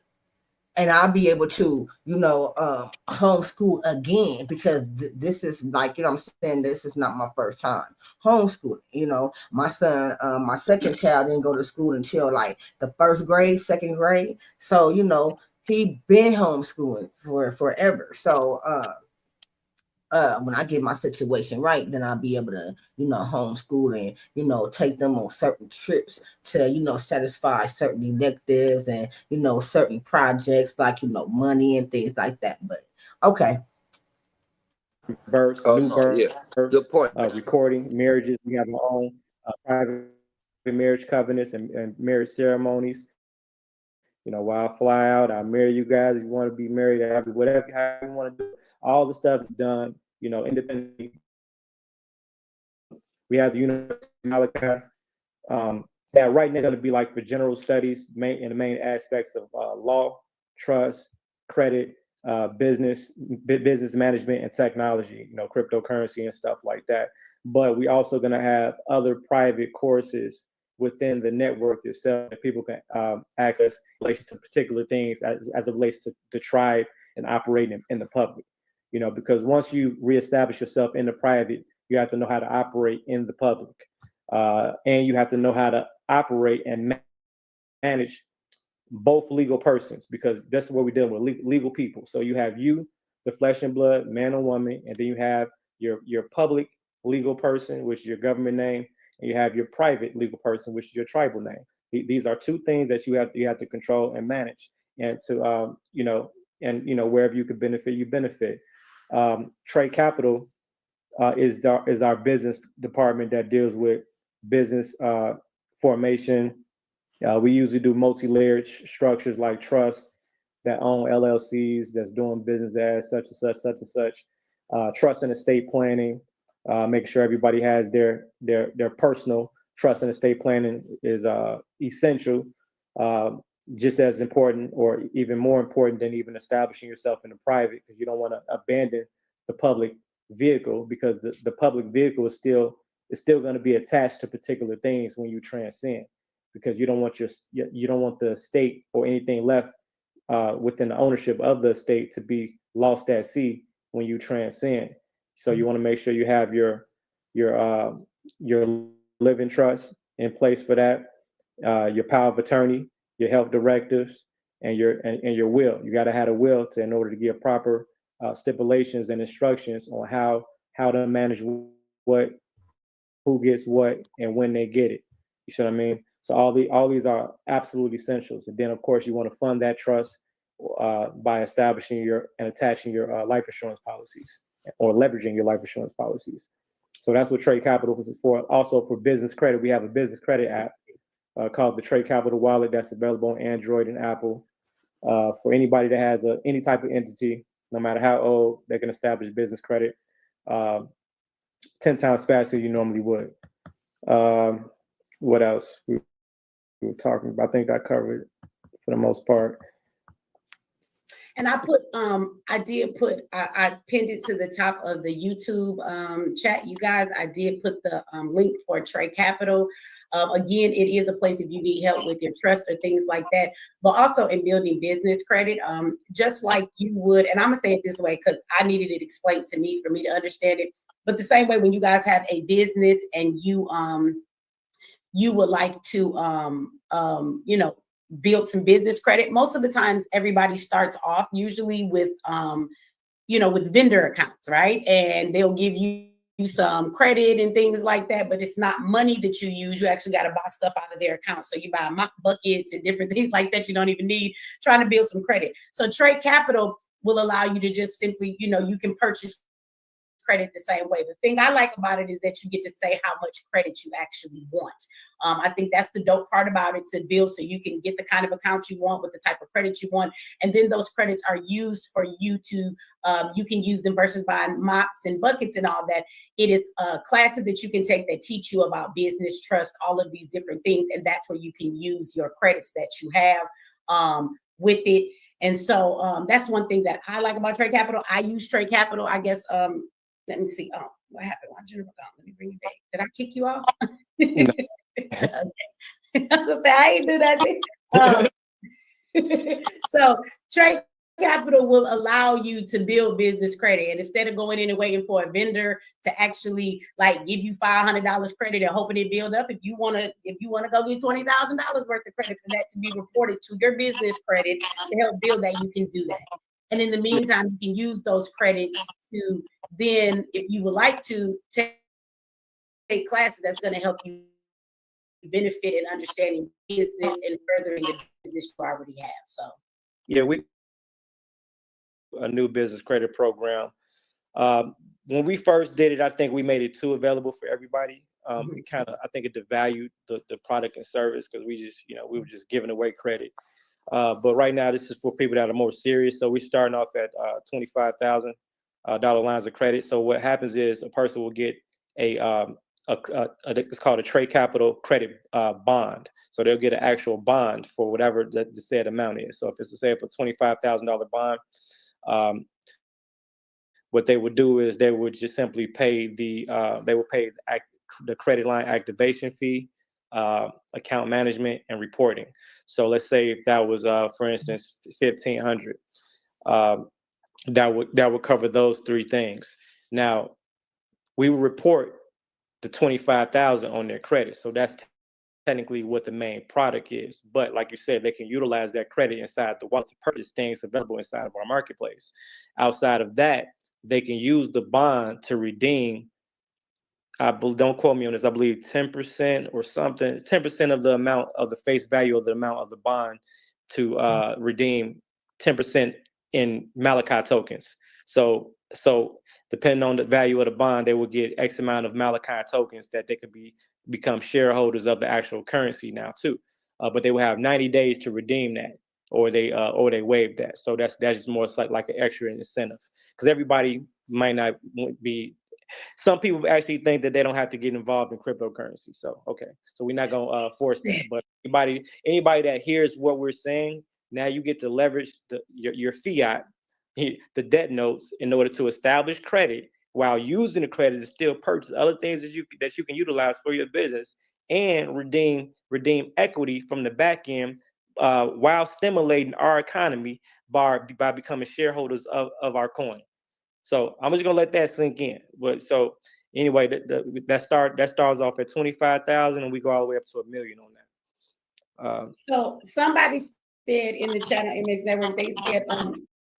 and I'll be able to, homeschool again, because this is like, you know what I'm saying, this is not my first time homeschooling. My son, my second child didn't go to school until like the first grade, second grade. So, he been homeschooling for forever. So, when I get my situation right, then I'll be able to, homeschool and, take them on certain trips to, satisfy certain electives and, certain projects like, money and things like that. But okay. Births, Oh new no, yeah, births, good point. recording marriages. We have our own private marriage covenants and marriage ceremonies. While I fly out, I'll marry you guys. If you want to be married, whatever how you want to do. All the stuff is done, independently. We have the University of Malachi. That right now is going to be like for general studies, in the main aspects of law, trust, credit, business management, and technology. Cryptocurrency and stuff like that. But we also going to have other private courses within the network itself that people can access in relation to particular things as it relates to the tribe and operating in the public. Because once you reestablish yourself in the private, you have to know how to operate in the public. And you have to know how to operate and manage both legal persons, because that's what we're dealing with, legal people. So you have you, the flesh and blood, man or woman, and then you have your public legal person, which is your government name, and you have your private legal person, which is your tribal name. These are two things that you have to control and manage, and to wherever you could benefit, you benefit. Trade Capital is our business department that deals with business formation. We usually do multi-layered structures like trusts that own LLCs that's doing business as such and such, such and such. Trust and estate planning, making sure everybody has their personal trust and estate planning is essential, just as important or even more important than even establishing yourself in the private, because you don't want to abandon the public vehicle, because the public vehicle is still going to be attached to particular things when you transcend, because you don't want the estate or anything left within the ownership of the estate to be lost at sea when you transcend. So you want to make sure you have your living trust in place for that, your power of attorney, your health directives, and your will. You got to have a will in order to give proper stipulations and instructions on how to manage what, who gets what, and when they get it. You see what I mean? So all these are absolute essentials. And then of course you want to fund that trust by establishing and attaching your life insurance policies, or leveraging your life insurance policies. So that's what Trade Capital is for. Also for business credit, we have a business credit app called the Trade Capital Wallet that's available on Android and Apple. For anybody that has any type of entity, no matter how old, they can establish business credit 10 times faster than you normally would. What else we were talking about? I think I covered it for the most part. And I pinned it to the top of the YouTube chat, you guys. I did put the link for Trade Capital. Again, it is a place if you need help with your trust or things like that, but also in building business credit, just like you would. And I'm gonna say it this way because I needed it explained to me for me to understand it. But the same way when you guys have a business and you would like to build some business credit. Most of the times everybody starts off usually with with vendor accounts, right? And they'll give you some credit and things like that, but it's not money that you use. You actually got to buy stuff out of their account. So you buy mop buckets and different things like that you don't even need, trying to build some credit. So Trade Capital will allow you to just simply, you can purchase credit the same way. The thing I like about it is that you get to say how much credit you actually want. I think that's the dope part about it to build, so you can get the kind of account you want with the type of credit you want, and then those credits are used for you to you can use them versus buying mops and buckets and all that. It is classes that you can take that teach you about business, trust, all of these different things, and that's where you can use your credits that you have with it. And so that's one thing that I like about Trade Capital. I use Trade Capital, I guess. Let me see. Oh, what happened? Why Jennifer gone? Let me bring you back. Did I kick you off? No. Okay. I ain't do that. So Trade Capital will allow you to build business credit, and instead of going in and waiting for a vendor to actually like give you $500 credit and hoping it build up, if you want to go get $20,000 worth of credit for that to be reported to your business credit to help build that, you can do that. And in the meantime, you can use those credits to then, if you would like to, take classes that's going to help you benefit in understanding business and furthering the business you already have. So, yeah, a new business credit program. When we first did it, I think we made it too available for everybody. It kind of, I think it devalued the product and service because we were just giving away credit. But right now, this is for people that are more serious. So we're starting off at $25,000 lines of credit. So what happens is a person will get it's called a Trade Capital credit bond. So they'll get an actual bond for whatever the said amount is. So if it's say for $25,000 bond, what they would do is they would just simply pay the credit line activation fee, account management, and reporting. So let's say if that was for instance $1,500, that would cover those three things. Now we will report the $25,000 on their credit. So that's technically what the main product is. But like you said, they can utilize that credit inside the wallet to purchase things available inside of our marketplace. Outside of that, they can use the bond to redeem, don't quote me on this, I believe 10% or something, 10% of the amount of the face value of the amount of the bond to redeem 10% in Malachi tokens. So depending on the value of the bond, they will get X amount of Malachi tokens that they could become shareholders of the actual currency now too. But they will have 90 days to redeem that, or they waive that. So that's just more like an extra incentive, because everybody might not be. Some people actually think that they don't have to get involved in cryptocurrency. So so we're not gonna force that. But anybody that hears what we're saying, now you get to leverage your fiat, the debt notes, in order to establish credit, while using the credit to still purchase other things that you can utilize for your business, and redeem equity from the back end, while stimulating our economy by becoming shareholders of our coin. So I'm just gonna let that sink in. But so anyway, that starts off at 25,000, and we go all the way up to $1 million on that. So somebody said in the chat on MX Network, they said,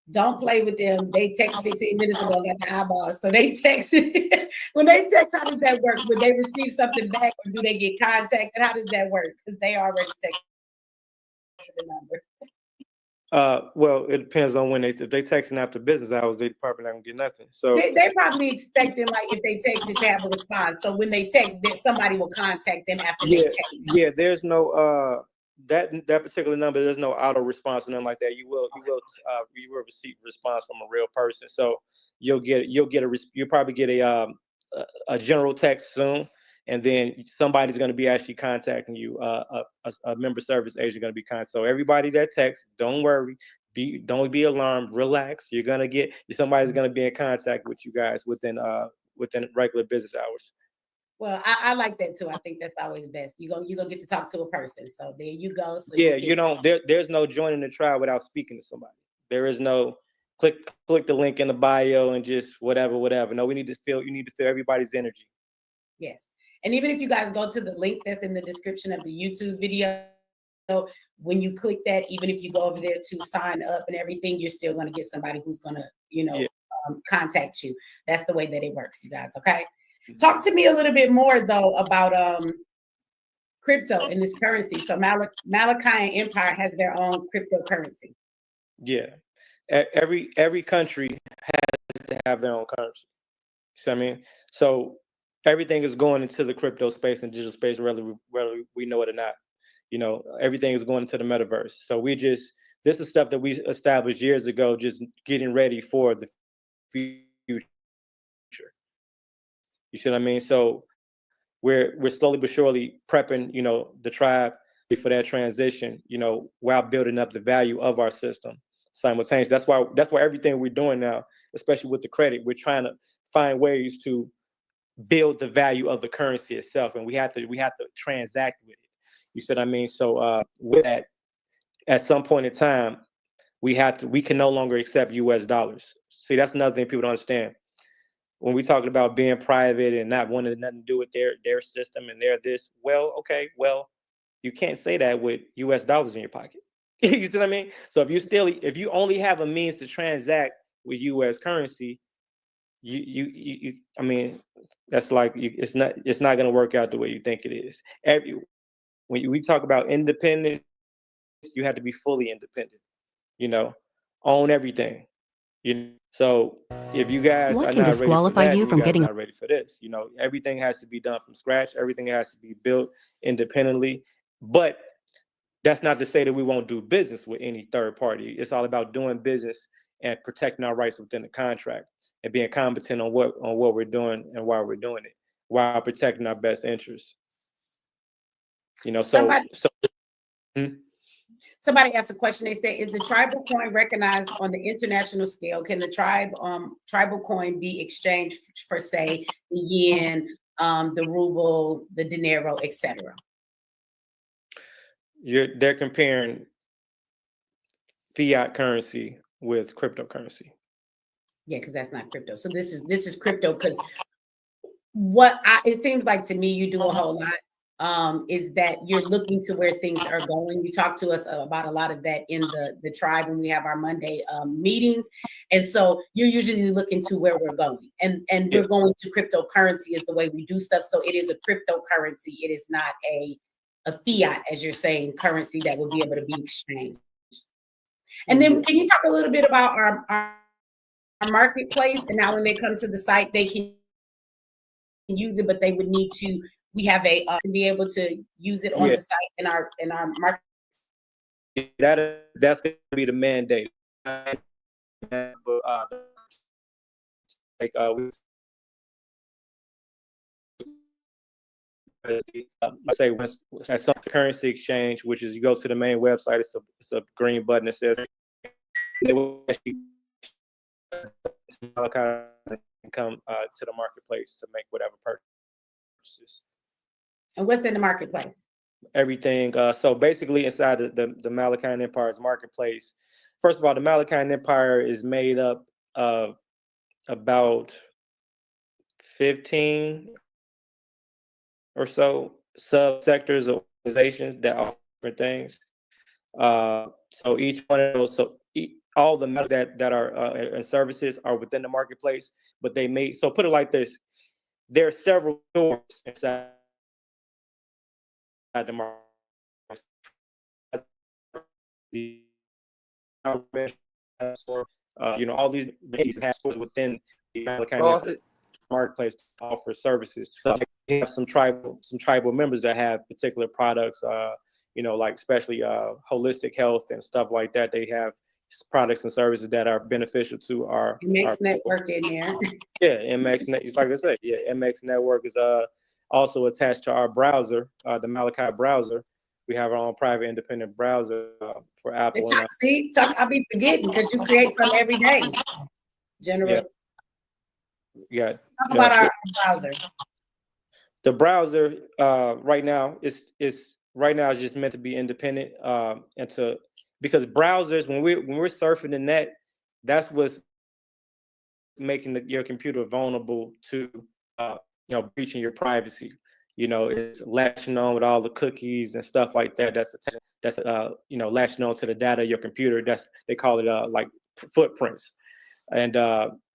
don't play with them. They text 15 minutes ago, got the eyeballs. So they text. When they text, how does that work? Would they receive something back, or do they get contacted? How does that work? Because they already texted the number. Well, it depends on when if they texting after business hours, they probably not gonna get nothing. So they probably expecting, like, if they text it to have a response. So when they text, then somebody will contact them after they text. Yeah, there's no that particular number, there's no auto response or nothing like that. You will receive a response from a real person. So you'll probably get a general text soon, and then somebody's going to be actually contacting you. A member service agent going to be contacting. So everybody that texts, don't worry, don't be alarmed. Relax. Somebody's gonna be in contact with you guys within regular business hours. Well, I like that too. I think that's always best. You're gonna get to talk to a person. So there you go. So Yeah, there's no joining the tribe without speaking to somebody. There is no click the link in the bio and just whatever. No, you need to feel everybody's energy. Yes. And even if you guys go to the link that's in the description of the YouTube video, when you click that, even if you go over there to sign up and everything, you're still going to get somebody who's going to, contact you. That's the way that it works, you guys. Okay. Talk to me a little bit more though about crypto and this currency. So Malachian Empire has their own cryptocurrency. Yeah. Every country has to have their own currency. So, I mean, so everything is going into the crypto space and digital space, whether we know it or not. Everything is going into the metaverse. So this is stuff that we established years ago, just getting ready for the future. You see what I mean? So we're slowly but surely prepping, the tribe for that transition, while building up the value of our system simultaneously. That's why everything we're doing now, especially with the credit, we're trying to find ways to build the value of the currency itself, and we have to transact with it. You see what I mean? So with that, at some point in time, we can no longer accept US dollars. See, that's another thing people don't understand. When we talking about being private and not wanting nothing to do with their system and you can't say that with US dollars in your pocket. You see what I mean? So if you only have a means to transact with US currency, I mean, that's like it's not going to work out the way you think it is. When we talk about independence, you have to be fully independent. Own everything. So if you guys What are can not ready for disqualify that, you from guys getting- are not ready for this. Everything has to be done from scratch. Everything has to be built independently. But that's not to say that we won't do business with any third party. It's all about doing business and protecting our rights within the contract and being competent on what we're doing and why we're doing it, while protecting our best interests. Somebody asked a question. They say, is the tribal coin recognized on the international scale? Can the tribal coin be exchanged for, say, the yen, the ruble, the dinero, etc.? They're comparing fiat currency with cryptocurrency. Yeah, because that's not crypto. So this is crypto, because it seems like to me, you do a whole lot. Is that you're looking to where things are going. You talk to us about a lot of that in the tribe when we have our Monday meetings. And so you're usually looking to where we're going. And we're going to cryptocurrency is the way we do stuff. So it is a cryptocurrency. It is not a fiat, as you're saying, currency that will be able to be exchanged. And then can you talk a little bit about our marketplace, and now when they come to the site, they can use it, but they would need to, we have to be able to use it on the site in our market. That's going to be the mandate. I say at some currency exchange, which is you go to the main website, it's a green button that says they will come to the marketplace to make whatever purchases. And what's in the marketplace? Everything. So basically, inside the Malachian Empire's marketplace, first of all, the Malachian Empire is made up of about 15 or so subsectors or organizations that offer things. So each one of those, all the that are and services are within the marketplace, but so put it like this: there are several stores inside the market. All these have stores within the Malachian marketplace to offer services. So we have some tribal members that have particular products, like especially holistic health and stuff like that. They have products and services that are beneficial to our MX network in there. Yeah, MX Network. Like I said, MX Network is also attached to our browser, the Malachi browser. We have our own private independent browser for Apple. And, See, I be forgetting because you create some every day. General. Yeah. Talk about our browser. The browser right now is just meant to be independent because browsers when we're surfing the net, that's what's making your computer vulnerable to breaching your privacy. It's latching on with all the cookies and stuff like that. That's latching on to the data of your computer. They call it like footprints, and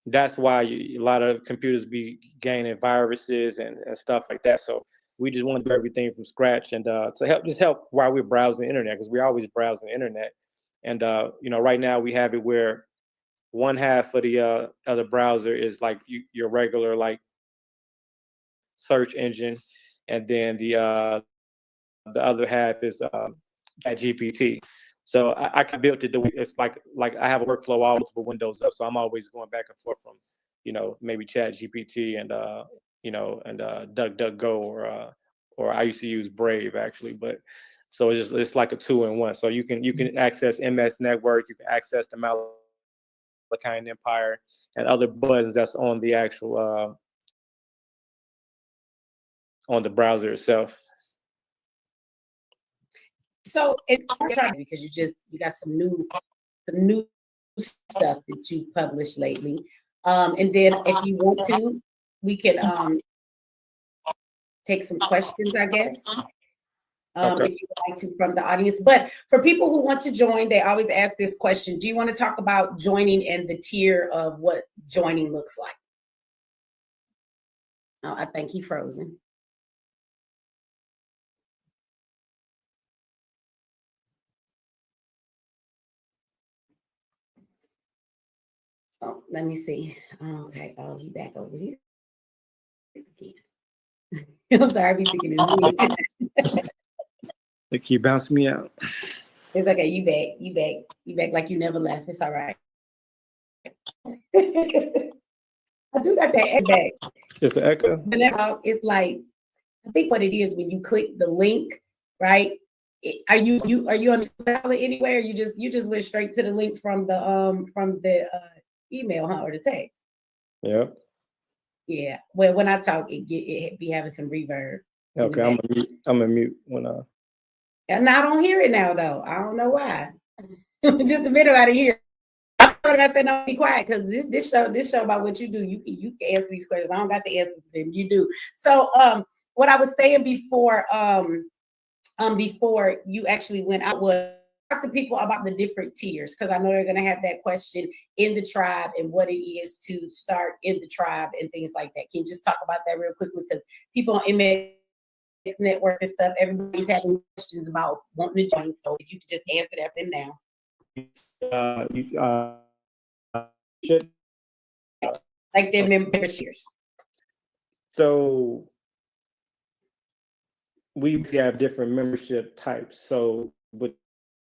that's why a lot of computers be gaining viruses and stuff like that. So we just want to do everything from scratch and to help while we're browsing the internet, because we're always browsing the internet. And right now we have it where one half of the other browser is like your regular like search engine, and then the other half is ChatGPT. So I can build it. It's like I have a workflow, all multiple windows up, so I'm always going back and forth from maybe ChatGPT and DuckDuckGo or I used to use Brave actually, but so it's like a 2-in-1. So you can access MS Network, you can access the Malachian Empire and other buttons that's on the actual on the browser itself. So it's hard because you got some new stuff that you've published lately. And then if you want to, we can take some questions, I guess. Okay. If you would like to from the audience. But for people who want to join, they always ask this question. Do you want to talk about joining and the tier of what joining looks like? Oh, I think he frozen. Oh, let me see. Okay. Oh, he back over here again. I'm sorry, I be thinking it's me. They keep bouncing me out. It's okay. You back like you never left. It's all right. I do got that back. It's an echo. But now it's like, I think what it is when you click the link, right? Are you on the ballot anywhere? You just went straight to the link from the email, huh, or the text? Yep. Yeah. Well, when I talk, it be having some reverb. Okay, I'm a mute when And I don't hear it now though. I don't know why. Just a minute out of here. I said no, be quiet because this show about what you do. You can answer these questions. I don't got the answers to them. You do. So what I was saying before you actually went out was talk to people about the different tiers, because I know they're going to have that question in the tribe and what it is to start in the tribe and things like that. Can you just talk about that real quickly? Because people on MX Network and stuff, everybody's having questions about wanting to join. So if you could just answer that for them now. should. Like their memberships. So we have different membership types. So, but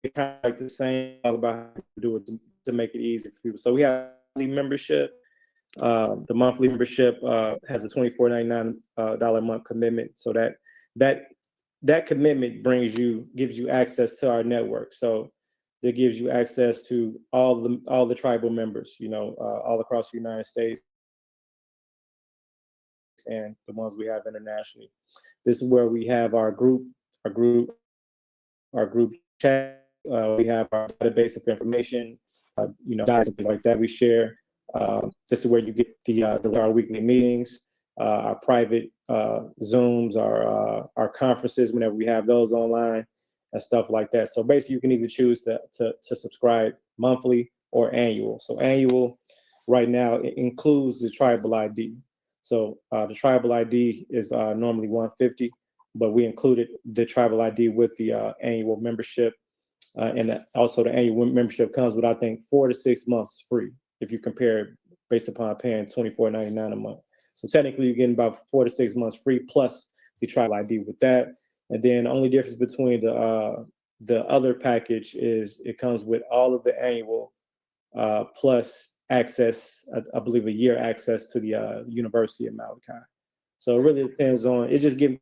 it's kind of like the same about how to do it to make it easy for people. So we have monthly membership. The monthly membership has a $24.99 a month commitment. So that commitment gives you access to our network. So that gives you access to all the tribal members, all across the United States and the ones we have internationally. This is where we have our group chat. We have our database of information, guides and things like that we share. This is where you get our weekly meetings, our private Zooms, our conferences whenever we have those online and stuff like that. So basically, you can either choose to subscribe monthly or annual. So annual, right now, it includes the tribal ID. So the tribal ID is normally $150, but we included the tribal ID with the annual membership. And also the annual membership comes with, I think, 4 to 6 months free if you compare it based upon paying $24.99 a month. So technically you're getting about 4 to 6 months free plus the tribal ID with that. And then the only difference between the other package is it comes with all of the annual plus access, I believe a year access to the University of Malachi. So it really depends on, it just gives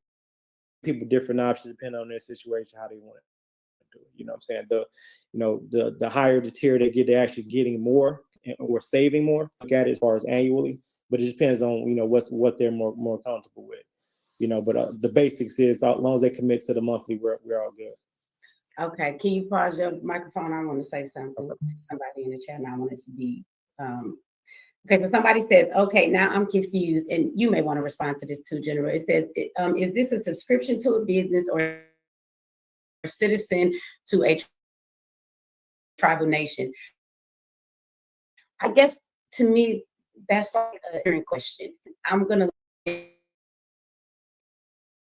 people different options depending on their situation, how they want to do it. You know what I'm saying? The higher the tier they get, they're actually getting more or saving more. Look at it as far as annually, but it depends on what they're more comfortable with. But the basics is, as long as they commit to the monthly, we're all good. Okay, can you pause your microphone? I want to say something to somebody in the chat, and I want it to be okay. So somebody says, okay, now I'm confused, and you may want to respond to this too, General. It says, is this a subscription to a business or a citizen to a tribal nation? I guess to me, that's like a different question. I'm gonna.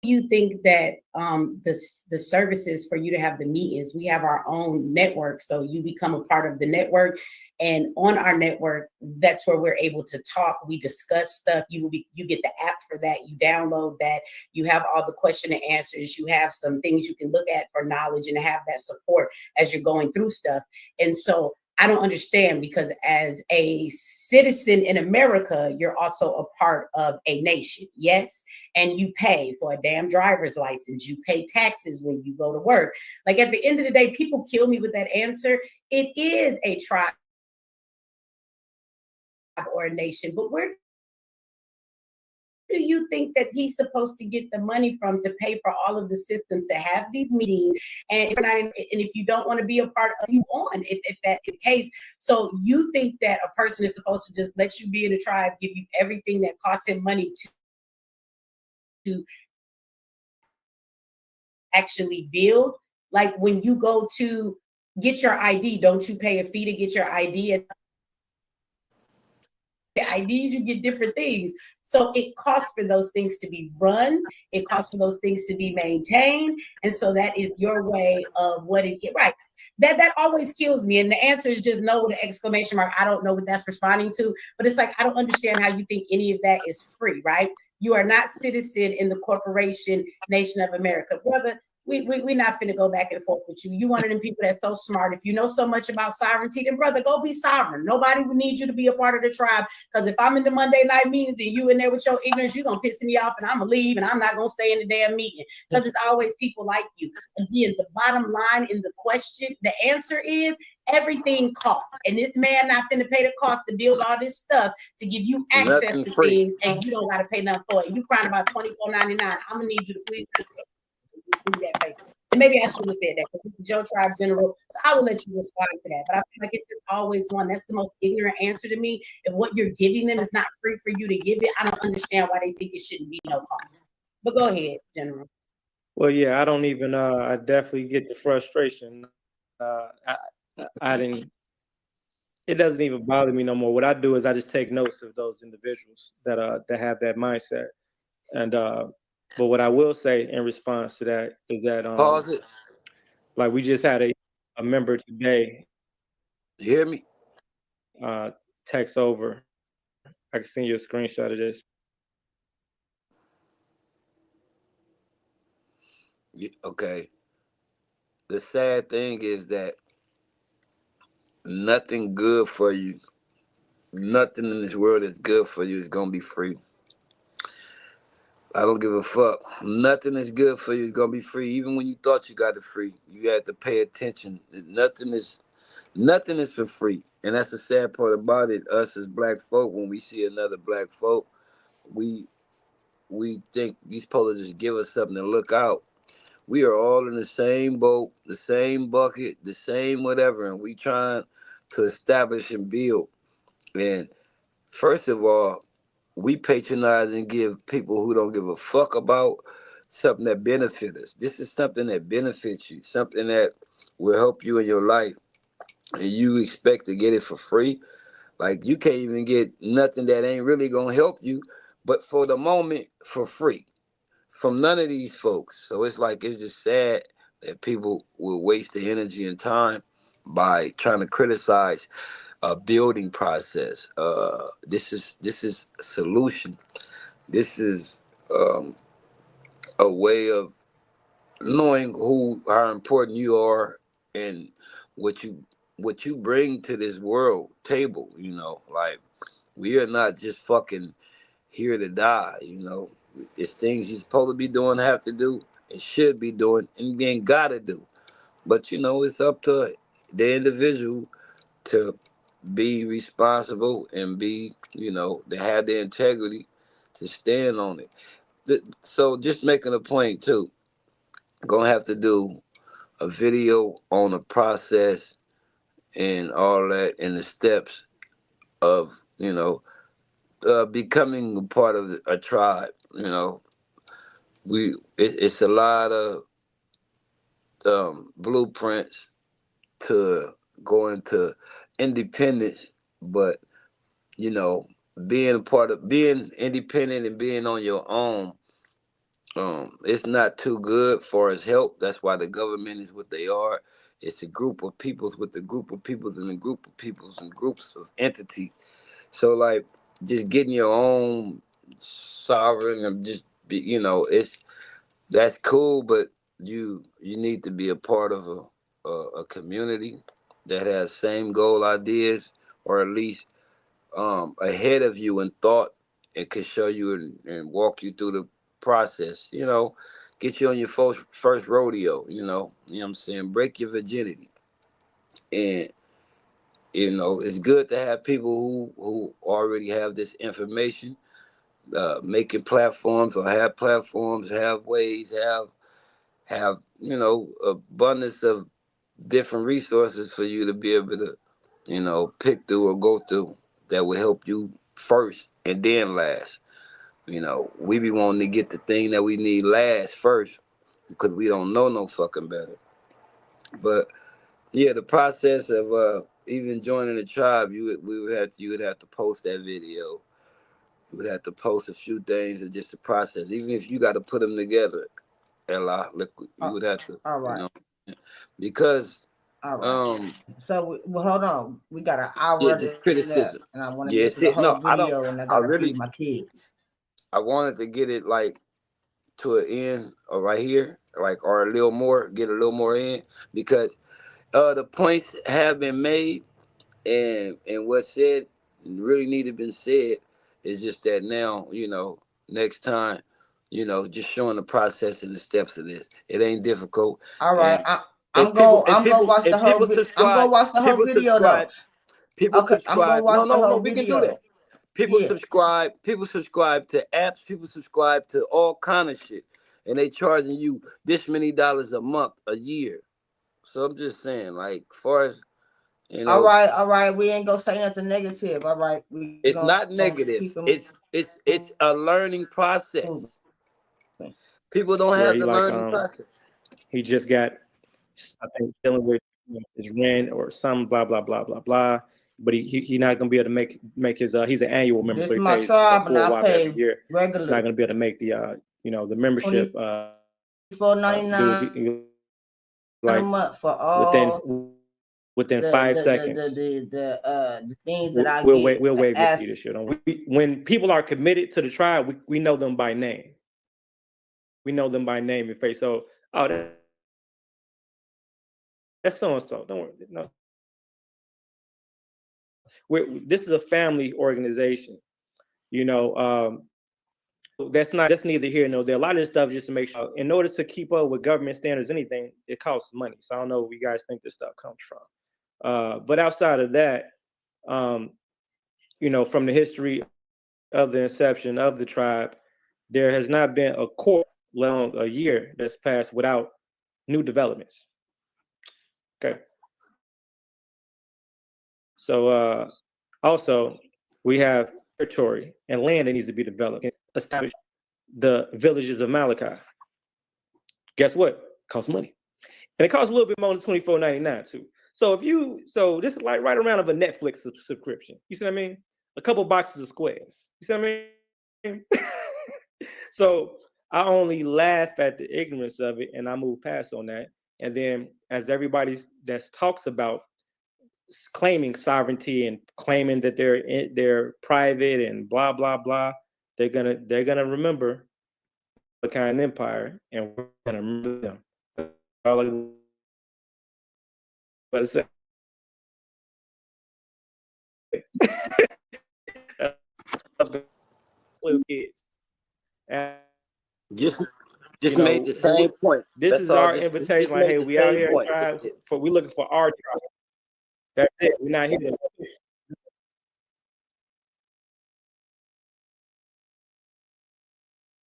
You think that the services for you to have the meetings, we have our own network, so you become a part of the network, and on our network, that's where we're able to talk. We discuss stuff. You get the app for that. You download that. You have all the question and answers. You have some things you can look at for knowledge and have that support as you're going through stuff. And so I don't understand, because as a citizen in America, you're also a part of a nation, yes? And you pay for a damn driver's license. You pay taxes when you go to work. Like, at the end of the day, people kill me with that answer. It is a tribe or a nation, but where do you think that he's supposed to get the money from to pay for all of the systems to have these meetings? And if you don't want to be a part of, you on, if that is the case. So you think that a person is supposed to just let you be in a tribe, give you everything that costs him money to actually build? Like, when you go to get your ID, don't you pay a fee to get your ID? IDs, you get different things. So it costs for those things to be run. It costs for those things to be maintained. And so that is your way of what it is. Right. That always kills me. And the answer is just no with an exclamation mark. I don't know what that's responding to. But it's like, I don't understand how you think any of that is free, right? You are not citizen in the corporation nation of America. Brother, we're not finna go back and forth with you. You one of them people that's so smart. If you know so much about sovereignty, then brother, go be sovereign. Nobody would need you to be a part of the tribe. Because if I'm in the Monday night meetings and you in there with your ignorance, you're gonna piss me off, and I'm gonna leave, and I'm not gonna stay in the damn meeting. Because it's always people like you. Again, the bottom line in the question, the answer is everything costs. And this man not finna pay the cost to build all this stuff to give you access Nothing to free. things, and you don't gotta pay nothing for it. You crying about $24.99. I'm gonna need you to please do that, baby. And maybe I should have said that, because this is your tribe, General. So I will let you respond to that. But I feel like it's just always one. That's the most ignorant answer to me. If what you're giving them is not free for you to give it, I don't understand why they think it shouldn't be no cost. But go ahead, General. Well, yeah, I don't even. I definitely get the frustration. I didn't. It doesn't even bother me no more. What I do is I just take notes of those individuals that have that mindset. And but what I will say in response to that is that Pause it. like, we just had a member today You hear me? text over. I can send you a screenshot of this. Okay. The sad thing is that nothing good for you, nothing in this world that's good for you is gonna be free. I don't give a fuck. Nothing that's good for you is gonna be free. Even when you thought you got it free, you had to pay attention. Nothing is for free. And that's the sad part about it. Us as black folk, when we see another black folk, we think you're supposed to just give us something to look out. We are all in the same boat, the same bucket, the same whatever, and we trying to establish and build. And first of all, we patronize and give people who don't give a fuck about something that benefits us. This is something that benefits you, something that will help you in your life, and you expect to get it for free. Like, you can't even get nothing that ain't really gonna help you, but for the moment, for free, from none of these folks. So it's just sad that people will waste the energy and time by trying to criticize a building process. This is a solution. This is a way of knowing how important you are, and what you bring to this world table. Like, we are not just fucking here to die. It's things you're supposed to be doing, have to do, and should be doing and then gotta do. But it's up to the individual to be responsible and be, to have the integrity to stand on it. So just making a point too, gonna have to do a video on the process and all that and the steps of, becoming a part of a tribe. It's a lot of blueprints to go into independence, but you know, being independent and being on your own, it's not too good for its help. That's why the government is what they are. It's a group of peoples with a group of peoples and a group of peoples and groups of entities. So like just getting your own sovereign and just be, that's cool, but you need to be a part of a community that has same goal ideas, or at least ahead of you in thought, and can show you and walk you through the process. Get you on your first rodeo. What I'm saying, break your virginity, and it's good to have people who already have this information, making platforms, or have platforms, have ways, have abundance of different resources for you to be able to pick through or go through that will help you first and then last. We be wanting to get the thing that we need last first because we don't know no fucking better. But yeah, the process of even joining the tribe, you would have to post that video. You would have to post a few things, and just the process. Even if you got to put them together, Ella, look, you would have to, All right. Because All right. So hold on. We got an yeah, hour this left, criticism. and I want to get Yes, to the it. whole No, I don't. video, and I I gotta really, feed my kids. I wanted to get it like to an end, or right here, like, or a little more, get a little more in, because the points have been made, and what's said really need to been said. It's just that now, next time, just showing the process and the steps of this. It ain't difficult. All right. And I'm gonna watch the whole. I'm gonna watch the whole people video though. subscribe, people Okay, I'm gonna subscribe. No, watch the no, no, whole we can do that. video. People Yeah. subscribe. People subscribe to apps. People subscribe to all kind of shit, and they charging you this many dollars a month, a year. So I'm just saying, like, far as All right. We ain't gonna say nothing negative. All right, we it's gonna not keep negative. it It's a learning moving. process. People don't Where have he the like learning process. he just got, I think, dealing with his rent or some blah blah blah blah blah. But he not gonna be able to make his he's an annual member, This so is he my pays tribe, and full I whop every pay year. He's not regular gonna be able to make the the membership dues. $24.99 He, a like month for within all within the 5 seconds. the things that I We'll get. we'll The waive your fee this year. When people are committed to the tribe, we know them by name. We know them by name and face. So, oh, that's so and so. Don't worry. No, this is a family organization. That's neither here nor there. A lot of this stuff just to make sure, in order to keep up with government standards, anything, it costs money. So I don't know where you guys think this stuff comes from. But outside of that, from the history of the inception of the tribe, there has not been a quarter, let alone a year, that's passed without new developments. Okay. So also we have territory and land that needs to be developed. Establish the villages of Malachi. Guess what? Costs money. And it costs a little bit more than $24.99 too. So this is like right around of a Netflix subscription. You see what I mean? A couple boxes of squares. You see what I mean? So I only laugh at the ignorance of it, and I move past on that. And then as everybody that talks about claiming sovereignty and claiming that they're private and blah blah blah, they're gonna remember the kind of empire, and we're gonna remember them. That's all I'm about to say. Little kids. And Just Just made the same point. This That's is all. our Just invitation. Like, made hey, the we out same here point. trying for. We looking for our tribe. That's it. We're not here.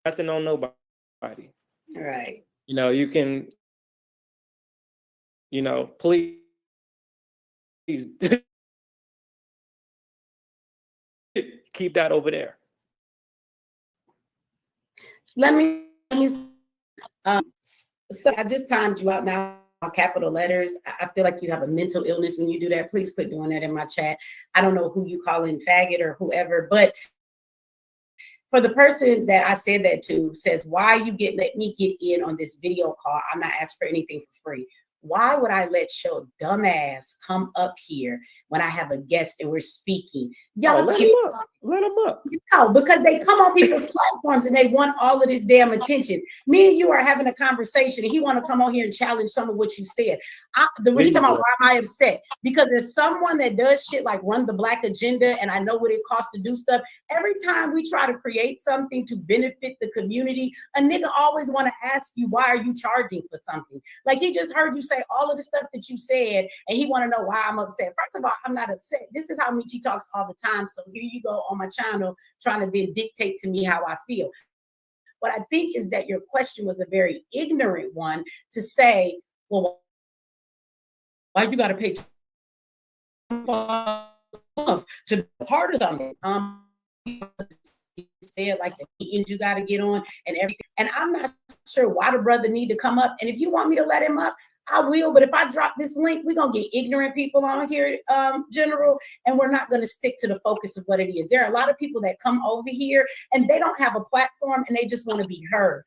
Nothing on nobody. Right. You can. Please keep that over there. Let me so I just timed you out now on capital letters. I feel like you have a mental illness when you do that. Please quit doing that in my chat. I don't know who you call in faggot or whoever, but for the person that I said that to says, why you let me get in on this video call? I'm not asking for anything for free. Why would I let your dumbass come up here when I have a guest and we're speaking? Y'all let him up. Let him up. No, because they come on people's platforms and they want all of this damn attention. Me and you are having a conversation and he want to come on here and challenge some of what you said. The reason why am I upset? Because as someone that does shit like run the Black agenda and I know what it costs to do stuff, every time we try to create something to benefit the community, a nigga always want to ask you, why are you charging for something? Like he just heard you say all of the stuff that you said and he want to know why I'm upset. First of all, I'm not upset. This is how Michi talks all the time. So here you go on my channel trying to then dictate to me how I feel. What I think is that your question was a very ignorant one to say, well, why you got to pay to be part of something? Said like the meetings you got to get on and everything. And I'm not sure why the brother need to come up. And if you want me to let him up, I will, but if I drop this link, we're going to get ignorant people on here, General, and we're not going to stick to the focus of what it is. There are a lot of people that come over here and they don't have a platform and they just want to be heard.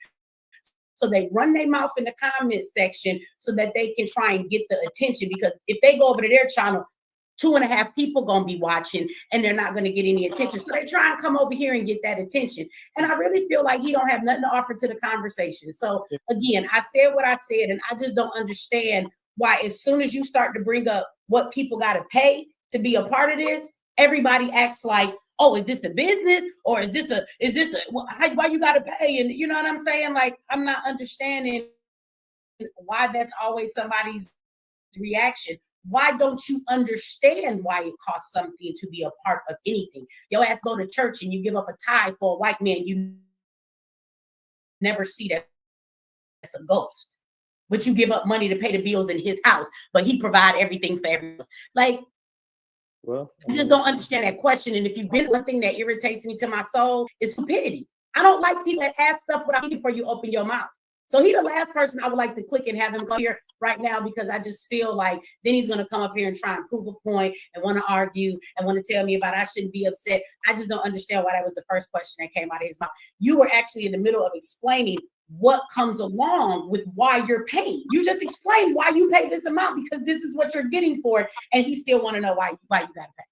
So they run their mouth in the comment section so that they can try and get the attention, because if they go over to their channel, 2.5 people gonna be watching and they're not gonna get any attention. So they try and come over here and get that attention. And I really feel like he don't have nothing to offer to the conversation. So again, I said what I said, and I just don't understand why as soon as you start to bring up what people gotta pay to be a part of this, everybody acts like, oh, is this a business? Or is this why you gotta pay? And you know what I'm saying? Like, I'm not understanding why that's always somebody's reaction. Why don't you understand why it costs something to be a part of anything? Your ass go to church and you give up a tithe for a white man you never see that as a ghost. But you give up money to pay the bills in his house, but he provide everything for everyone else. Like, I just don't understand that question. And if you've been one thing that irritates me to my soul is stupidity. I don't like people that ask stuff without before you open your mouth. So he's the last person I would like to click and have him go here right now, because I just feel like then he's going to come up here and try and prove a point and want to argue and want to tell me about I shouldn't be upset. I just don't understand why that was the first question that came out of his mouth. You were actually in the middle of explaining what comes along with why you're paying. You just explained why you pay this amount because this is what you're getting for it, and he still want to know why you got to pay.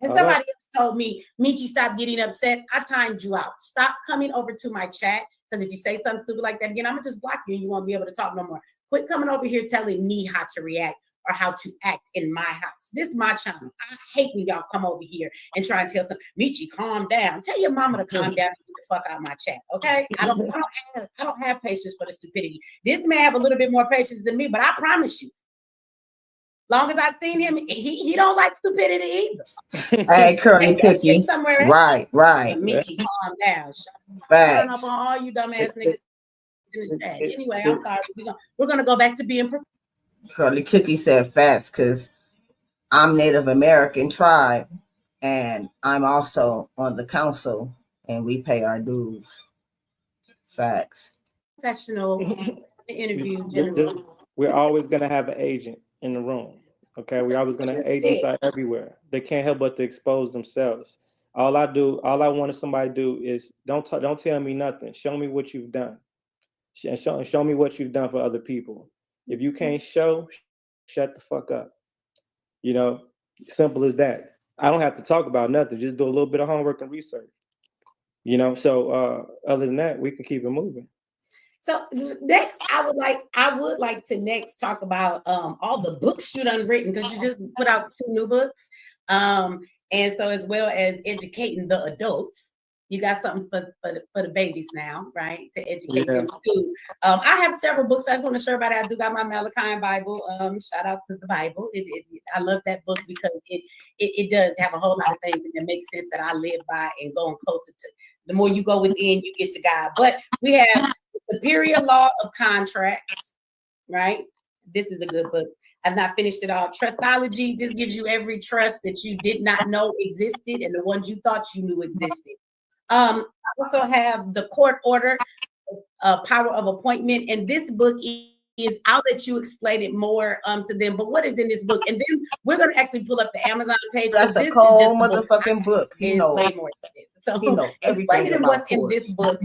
And somebody else told me, Michi, stop getting upset. I timed you out. Stop coming over to my chat, because if you say something stupid like that again, I'm going to just block you and you won't be able to talk no more. Quit coming over here telling me how to react or how to act in my house. This is my channel. I hate when y'all come over here and try and tell them, Michi, calm down. Tell your mama to calm down and get the fuck out of my chat, okay? I don't have patience for the stupidity. This man have a little bit more patience than me, but I promise you, long as I've seen him, he don't like stupidity either. Hey, Curly Cookie. Right. Michi, calm down. Turn up on all you dumbass niggas in the chat. Anyway, I'm sorry. We're gonna go back to being. Curly Cookie said facts, because I'm Native American tribe and I'm also on the council and we pay our dues. Facts. Professional interview. We're always gonna have an agent in the room. Okay, we're always gonna have agents out everywhere. They can't help but to expose themselves. All I want somebody to do is don't tell me nothing. Show me what you've done. Show me what you've done for other people. If you can't show, shut the fuck up. Simple as that. I don't have to talk about nothing. Just do a little bit of homework and research. So other than that, we can keep it moving. So next, I would like to next talk about all the books you done written, because you just put out 2 new books, and so as well as educating the adults. You got something for the babies now, right? To educate them too. I have several books. I just want to share about it. I do got my Malachian Bible. Shout out to the Bible. I love that book because it does have a whole lot of things that make sense that I live by and going closer to. The more you go within, you get to God. But we have Superior Law of Contracts, right? This is a good book. I've not finished it all. Trustology. This gives you every trust that you did not know existed and the ones you thought you knew existed. I also have the Court Order, Power of Appointment, and this book is, I'll let you explain it more to them, but what is in this book? And then we're going to actually pull up the Amazon page. That's a cold motherfucking book. It's way more than this. So you know everything explain about what's in this book,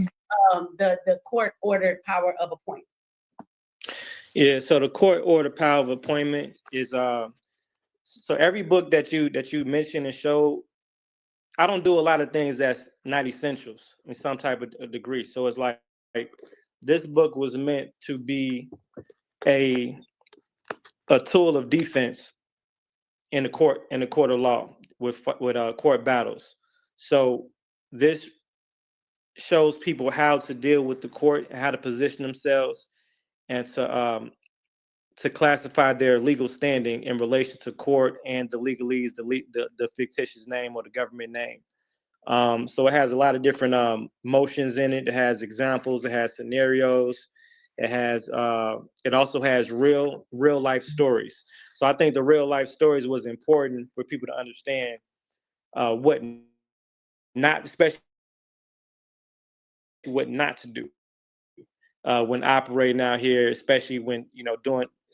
the Court Order, Power of Appointment. Yeah, so the Court Order, Power of Appointment is so every book that you mentioned and showed, I don't do a lot of things that's not essentials in some type of degree. So it's like this book was meant to be a tool of defense in the court of law with court battles. So this shows people how to deal with the court and how to position themselves and to classify their legal standing in relation to court and the legalese, the fictitious name or the government name. So it has a lot of different motions in it. It has examples. It has scenarios. It has. It also has real life stories. So I think the real life stories was important for people to understand what not, especially what not to do when operating out here, especially when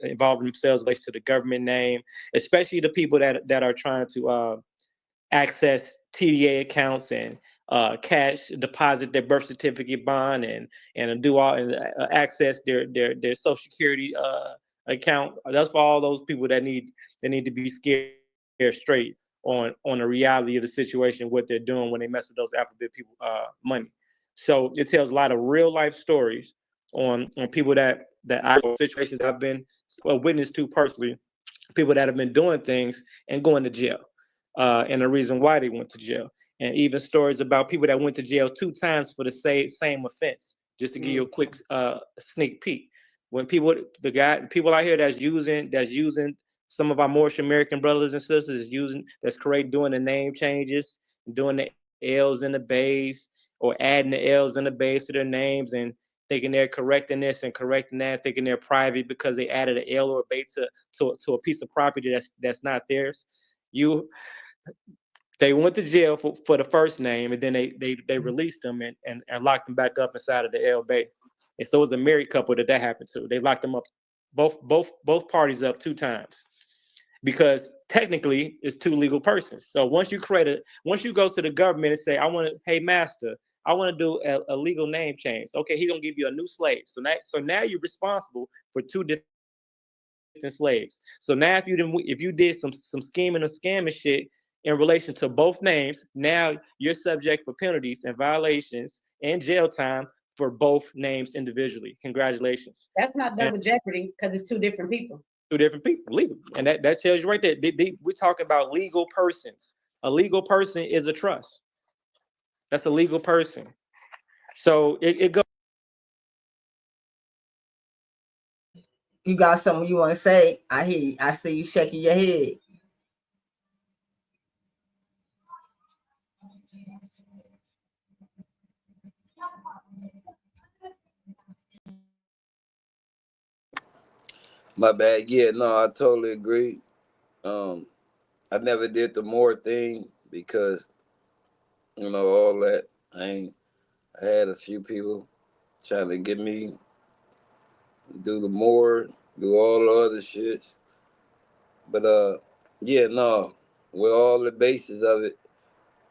involving themselves related to the government name, especially the people that are trying to access TDA accounts and cash deposit their birth certificate bond and do all and access their Social Security account. That's for all those people that need to be scared straight on the reality of the situation, what they're doing when they mess with those alphabet people money. So it tells a lot of real life stories on people that situations I've been witness to personally, people that have been doing things and going to jail. And the reason why they went to jail, and even stories about people that went to jail 2 times for the same offense. Just to give you a quick sneak peek, when people out here that's using some of our Moorish American brothers and sisters that's doing the name changes, doing the L's and the bays, or adding the L's and the bays to their names and thinking they're correcting this and correcting that, thinking they're private because they added an L or a bay to a piece of property that's not theirs. They went to jail for the first name, and then they released them and locked them back up inside of the L Bay. And so it was a married couple that happened to. They locked them up, both parties up 2 times, because technically it's 2 legal persons. So once you go to the government and say, hey master, I want to do a legal name change. Okay, he's gonna give you a new slave. So now you're responsible for 2 different slaves. So now if you did some scheming or scamming shit in relation to both names, now you're subject for penalties and violations and jail time for both names individually. Congratulations. That's not double jeopardy because it's 2 different people. 2 different people, legal. And that tells you right there. We're talking about legal persons. A legal person is a trust. That's a legal person. So it goes. You got something you want to say? I hear you. I see you shaking your head. My bad. Yeah, no, I totally agree. I never did the more thing because, all that. I had a few people trying to get me do the more, do all the other shits. But yeah, no, with all the bases of it,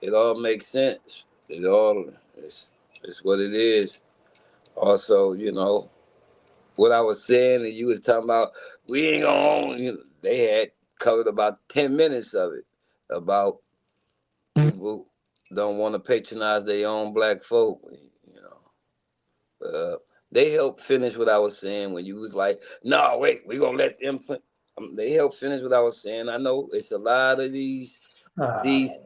it all makes sense. It's what it is. Also, what I was saying, and you was talking about, we ain't gonna own. They had covered about 10 minutes of it about people don't want to patronize their own black folk. They helped finish what I was saying when you was like, no, wait, we gonna let them. They helped finish what I was saying. I know it's a lot of these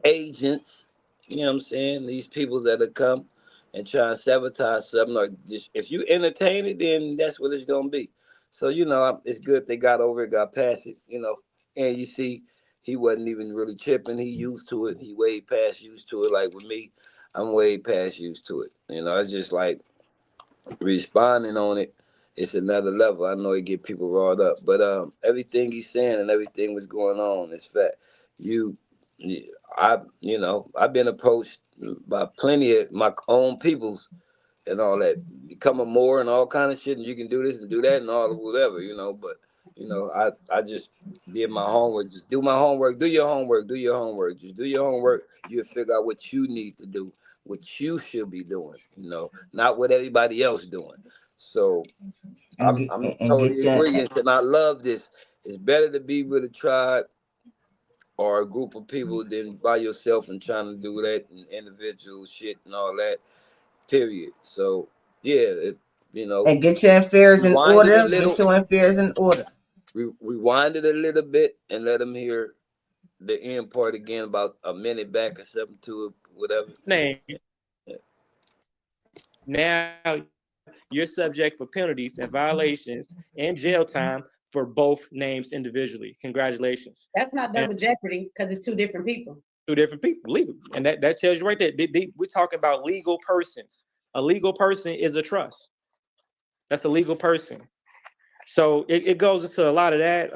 agents You know what I'm saying? These people that have come and try and sabotage something, or just, if you entertain it, then that's what it's gonna be. So it's good they got over it, got past it. And you see, he wasn't even really tripping. He used to it. He way past used to it. Like with me, I'm way past used to it. It's just like responding on it. It's another level. I know it get people riled up, but everything he's saying and everything was going on is fact. You I've been approached by plenty of my own peoples and all that, become a Moor and all kind of shit, and you can do this and do that and all of whatever, but I just did my homework. Just do my homework. Do your homework. Do your homework. Just do your homework. You'll figure out what you need to do, what you should be doing, not what everybody else doing. So And I'm get totally your agreeing, and I love this. It's better to be with a tribe or a group of people than by yourself and trying to do that and individual shit and all that. Period. So yeah, and get your affairs in rewind it a order. little, Get your affairs in order. rewind it a little bit, and let them hear the end part again about a minute back or something to it, whatever. Name. Now you're subject for penalties and violations and jail time for both names individually. Congratulations. That's not double jeopardy because it's two different people. Two different people, legal. And that tells you right there. We're talking about legal persons. A legal person is a trust. That's a legal person. So it goes into a lot of that.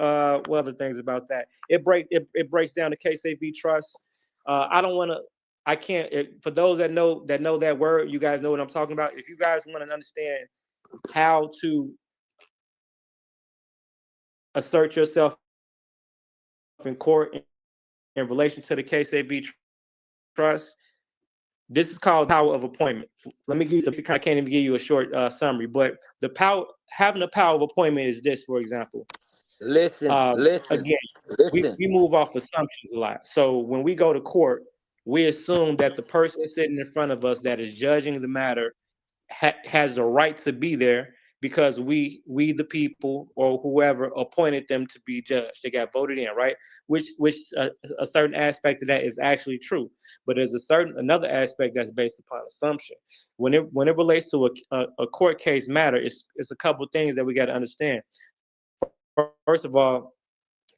What other things about that? It breaks down the KCB trust. I can't. For those that know that word, you guys know what I'm talking about. If you guys want to understand how to assert yourself in court in relation to the KCB trust, this is called power of appointment. Let me give you. I can't even give you a short summary, but having the power of appointment is this. For example, Listen. again, we move off assumptions a lot. So when we go to court, we assume that the person sitting in front of us that is judging the matter has the right to be there because we the people or whoever appointed them to be judged. They got voted in, right? Which a certain aspect of that is actually true, but there's another aspect that's based upon assumption. When it relates to a court case matter, it's a couple things that we got to understand. First of all,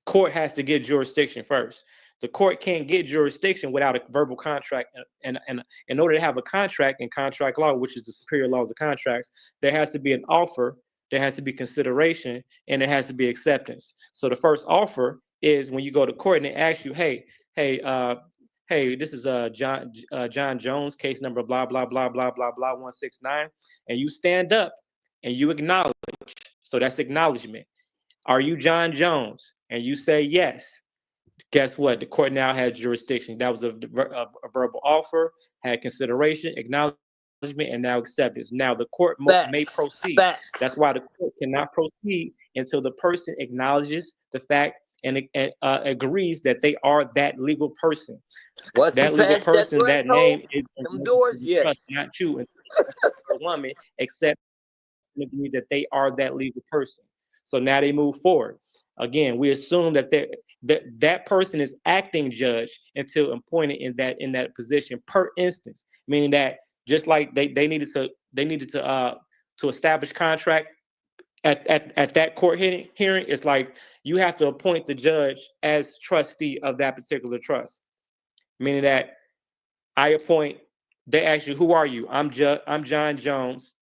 court has to get jurisdiction first. The court can't get jurisdiction without a verbal contract. And in order to have a contract in contract law, which is the superior laws of contracts, there has to be an offer, there has to be consideration, and there has to be acceptance. So the first offer is when you go to court and they ask you, hey, this is John Jones, case number blah, blah, blah, blah, blah, blah, 169. And you stand up and you acknowledge. So that's acknowledgement. Are you John Jones? And you say yes. Guess what? The court now has jurisdiction. That was a verbal offer, had consideration, acknowledgement, and now acceptance. Now the court may proceed. That's why the court cannot proceed until the person acknowledges the fact and agrees that they are that legal person. Once that legal person, that name is them doors, yes. Not you. A woman accepts and agrees that they are that legal person. So now they move forward. Again, we assume that that person is acting judge until appointed in that position per instance, meaning that just like they needed to establish contract at that court hearing, it's like you have to appoint the judge as trustee of that particular trust, meaning that I appoint. They ask you, who are you? I'm John Jones,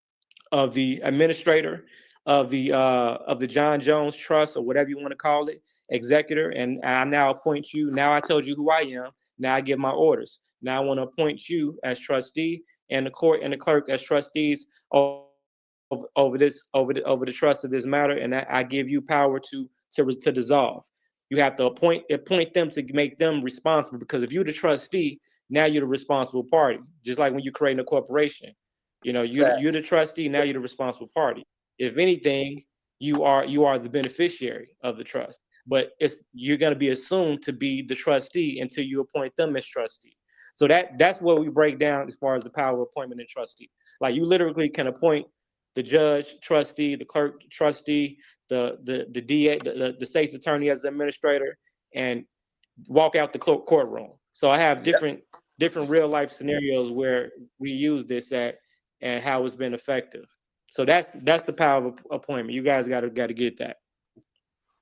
of the administrator of the John Jones Trust, or whatever you want to call it, executor, and I now appoint you. Now I told you who I am. Now I give my orders. Now I want to appoint you as trustee, and the court and the clerk as trustees over the trust of this matter, and I give you power to dissolve. You have to appoint them to make them responsible, because if you're the trustee, now you're the responsible party. Just like when you're creating a corporation, you're the trustee. Now you're the responsible party. If anything, you are the beneficiary of the trust. But you're going to be assumed to be the trustee until you appoint them as trustee. So that's what we break down as far as the power of appointment and trustee. Like you literally can appoint the judge, trustee, the clerk, trustee, the DA, the state's attorney as the administrator, and walk out the courtroom. So I have different different real life scenarios where we use this at and how it's been effective. So that's the power of appointment. You guys gotta get that.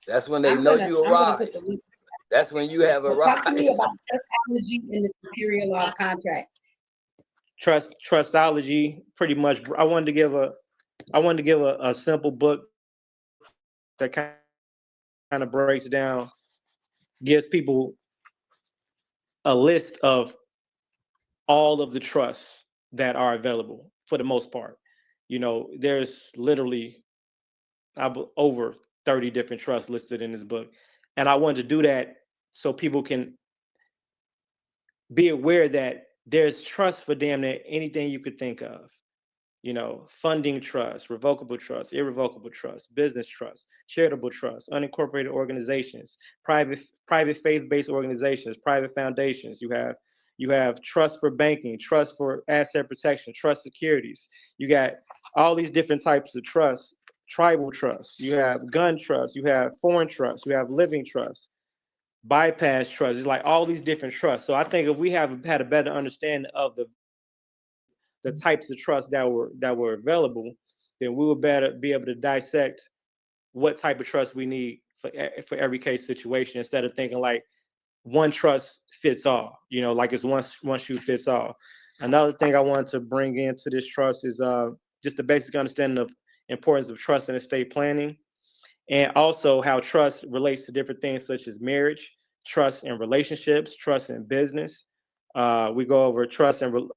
That's when they know you I'm gonna put arrived. the link. That's when you have So talk to me arrived. about trustology and the superior law of contracts. Trustology, pretty much. I wanted to give a simple book that kind of breaks down, gives people a list of all of the trusts that are available for the most part. You know, there's literally over 30 different trusts listed in this book. And I wanted to do that so people can be aware that there's trust for damn near anything you could think of. You know, funding trust, revocable trust, irrevocable trust, business trust, charitable trust, unincorporated organizations, private faith-based organizations, private foundations. You have trust for banking, trust for asset protection, trust securities. You got all these different types of trusts, tribal trusts. You have gun trusts, you have foreign trusts, you have living trusts, bypass trusts. It's like all these different trusts. So I think if we have had a better understanding of the types of trusts that were available, then we would better be able to dissect what type of trust we need for every case situation, instead of thinking like one trust fits all, you know, like it's one shoe fits all. Another thing I wanted to bring into this trust is just the basic understanding of importance of trust and estate planning, and also how trust relates to different things such as marriage, trust in relationships, trust in business. We go over trust in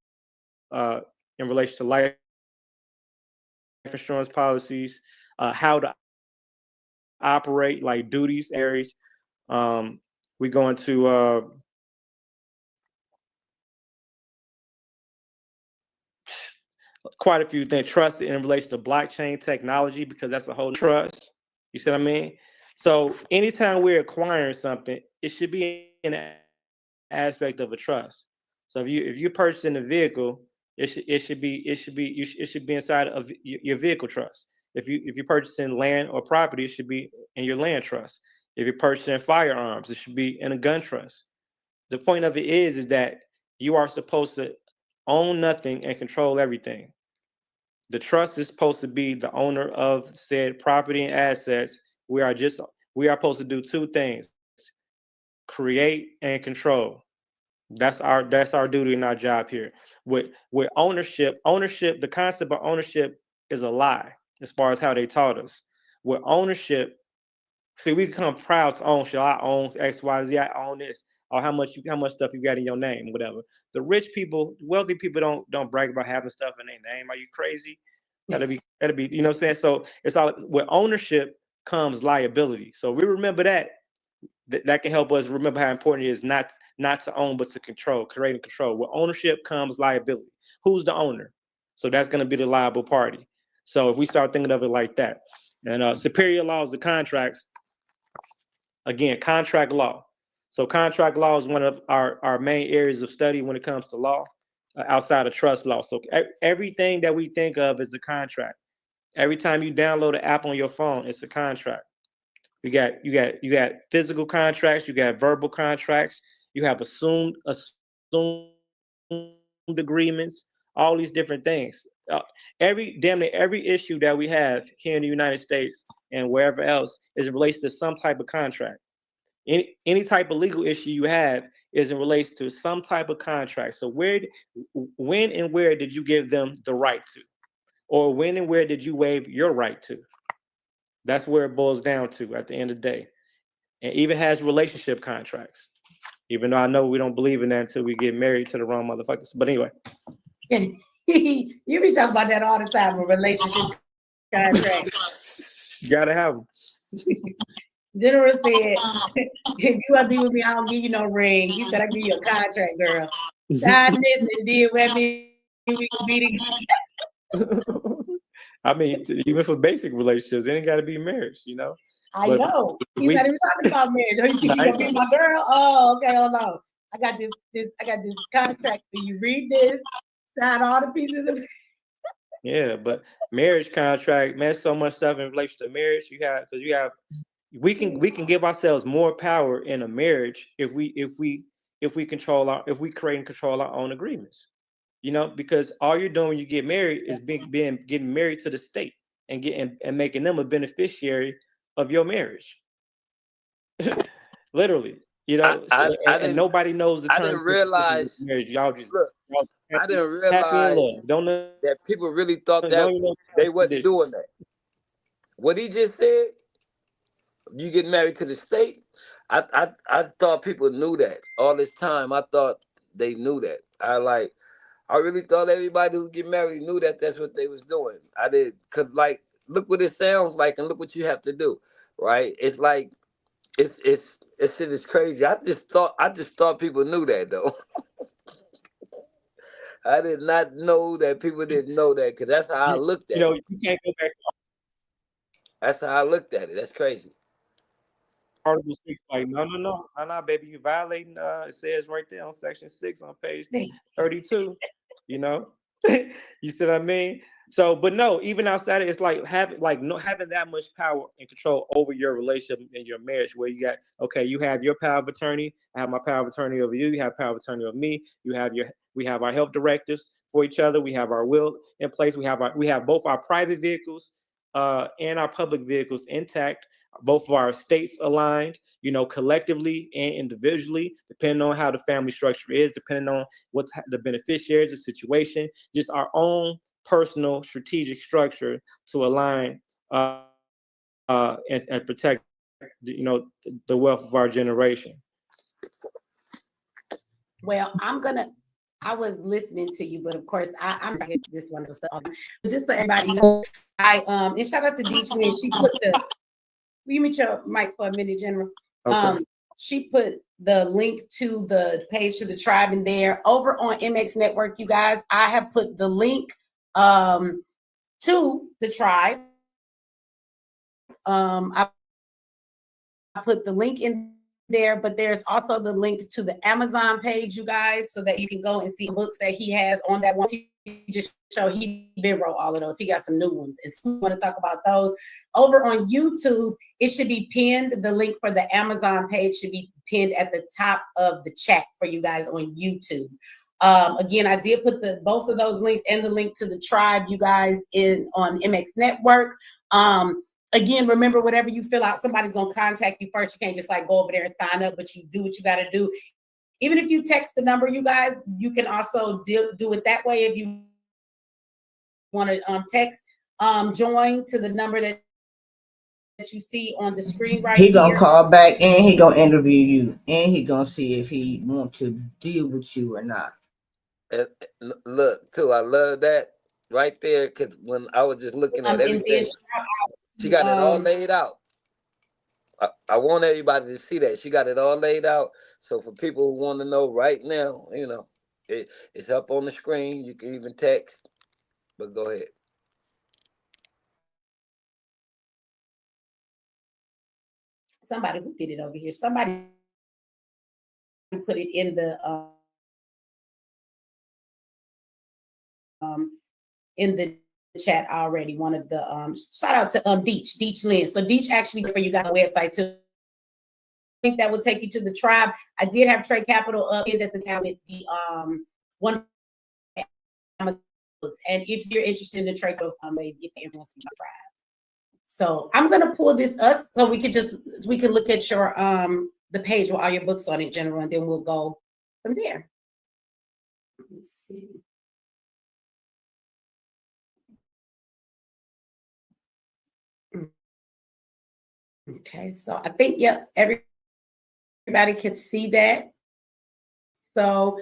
relation to life insurance policies, how to operate, like duties, areas. We go into quite a few things. Trust in relation to blockchain technology, because that's a whole trust. You see what I mean? So anytime we're acquiring something, it should be an aspect of a trust. So if you're purchasing a vehicle, it should be inside of your vehicle trust. If you're purchasing land or property, it should be in your land trust. If you're purchasing firearms, it should be in a gun trust. The point of it is that you are supposed to own nothing and control everything. The trust is supposed to be the owner of said property and assets. We are supposed to do two things: create and control. That's our duty and our job here. With ownership, the concept of ownership is a lie as far as how they taught us. With ownership, see, we become proud to own shit. I own X, Y, Z. I own this. Or how much stuff you got in your name, whatever. The rich people, wealthy people don't brag about having stuff in their name. Are you crazy? That'll be, you know what I'm saying? So it's all, with ownership comes liability. So we remember that can help us remember how important it is not to own, but to control, create and control. With ownership comes liability. Who's the owner? So that's going to be the liable party. So if we start thinking of it like that, and superior laws of contracts, again, contract law. So contract law is one of our main areas of study when it comes to law, outside of trust law. So everything that we think of is a contract. Every time you download an app on your phone, it's a contract. You got physical contracts, you got verbal contracts, you have assumed agreements, all these different things. Damn near every issue that we have here in the United States and wherever else is relates to some type of contract. Any type of legal issue you have is in relation to some type of contract. So when and where did you give them the right to, or when and where did you waive your right to? That's where it boils down to at the end of the day. And even has relationship contracts, even though I know we don't believe in that until we get married to the wrong motherfuckers. But anyway. You be talking about that all the time, a relationship contract. You gotta have them. General said, if you want to be with me, I don't give you no ring. He said, I give you a contract, girl. Sign this and deal with me. We can be together. I mean, even for basic relationships, it ain't got to be marriage, you know. I know. He's not even talking about marriage. Oh, you think you gonna be my girl? Oh, okay, hold on. I got this contract for you. Read this, sign all the pieces of it. Yeah, but marriage contract, man, so much stuff in relation to marriage. We can give ourselves more power in a marriage if we if we create and control our own agreements. Because all you're doing when you get married is getting married to the state and making them a beneficiary of your marriage. Literally, and didn't nobody knows the I terms didn't and conditions of realize. marriage. Look, Y'all I didn't happy in realize love. Don't know, that people really thought that don't even know they terms and wasn't conditions. doing that. What he just said, you get married to the state. I thought people knew that all this time. I thought they knew that. I really thought everybody who get married knew that that's what they was doing. I did, cause like, look what it sounds like, and look what you have to do, right? It's like it shit is crazy. I just thought people knew that though. I did not know that people didn't know that, cause that's how I looked at it. You can't go back to That's how I looked at it. That's crazy. Article 6. Like, no, baby, you violating. It says right there on section 6 on page 32. You know, you see what I mean? So, but no, even outside, it's like having that much power and control over your relationship and your marriage, where you have your power of attorney, I have my power of attorney over you, you have power of attorney over me, we have our health directives for each other, we have our will in place, we have both our private vehicles and our public vehicles intact, both of our estates aligned, collectively and individually, depending on how the family structure is, depending on what's the beneficiaries, the situation, just our own personal strategic structure to align and protect, the wealth of our generation. Well, I was listening to you, but of course I'm gonna hit this one of stuff. Just so everybody knows, and shout out to Deech Lynn. She put will you mute your mic for a minute, General? Okay. She put the link to the page to the tribe in there. Over on MX Network, you guys, I have put the link to the tribe. I put the link in there, but there's also the link to the Amazon page, you guys, so that you can go and see books that he has on that one. He just showed he been wrote all of those. He got some new ones, and so we want to talk about those. Over on YouTube, it should be pinned. The link for the Amazon page should be pinned at the top of the chat for you guys on YouTube. Again, I did put both of those links and the link to the tribe, you guys, on MX Network. Again, remember, whatever you fill out, somebody's going to contact you first. You can't just like go over there and sign up, but you do what you got to do. Even if you text the number, you guys, you can also do it that way. If you want to text, join to the number that you see on the screen right here. He gonna call back and he gonna interview you and he gonna see if he want to deal with you or not. And look, too, I love that right there, because when I was just looking at everything, she got it all laid out. I want everybody to see that. She got it all laid out. So for people who want to know right now, it's up on the screen. You can even text. But go ahead. Somebody who did it over here. Somebody put it in the chat already. One of the shout out to Deech Lynn. So Deech actually for you got a website too. I think that will take you to the tribe. I did have Trade Capital up in at the time with the one. And if you're interested in the trade, ways get the influence from the tribe. So I'm gonna pull this up so we can look at your the page with all your books on it, General, and then we'll go from there. Let me see. Okay, so I think everybody can see that. So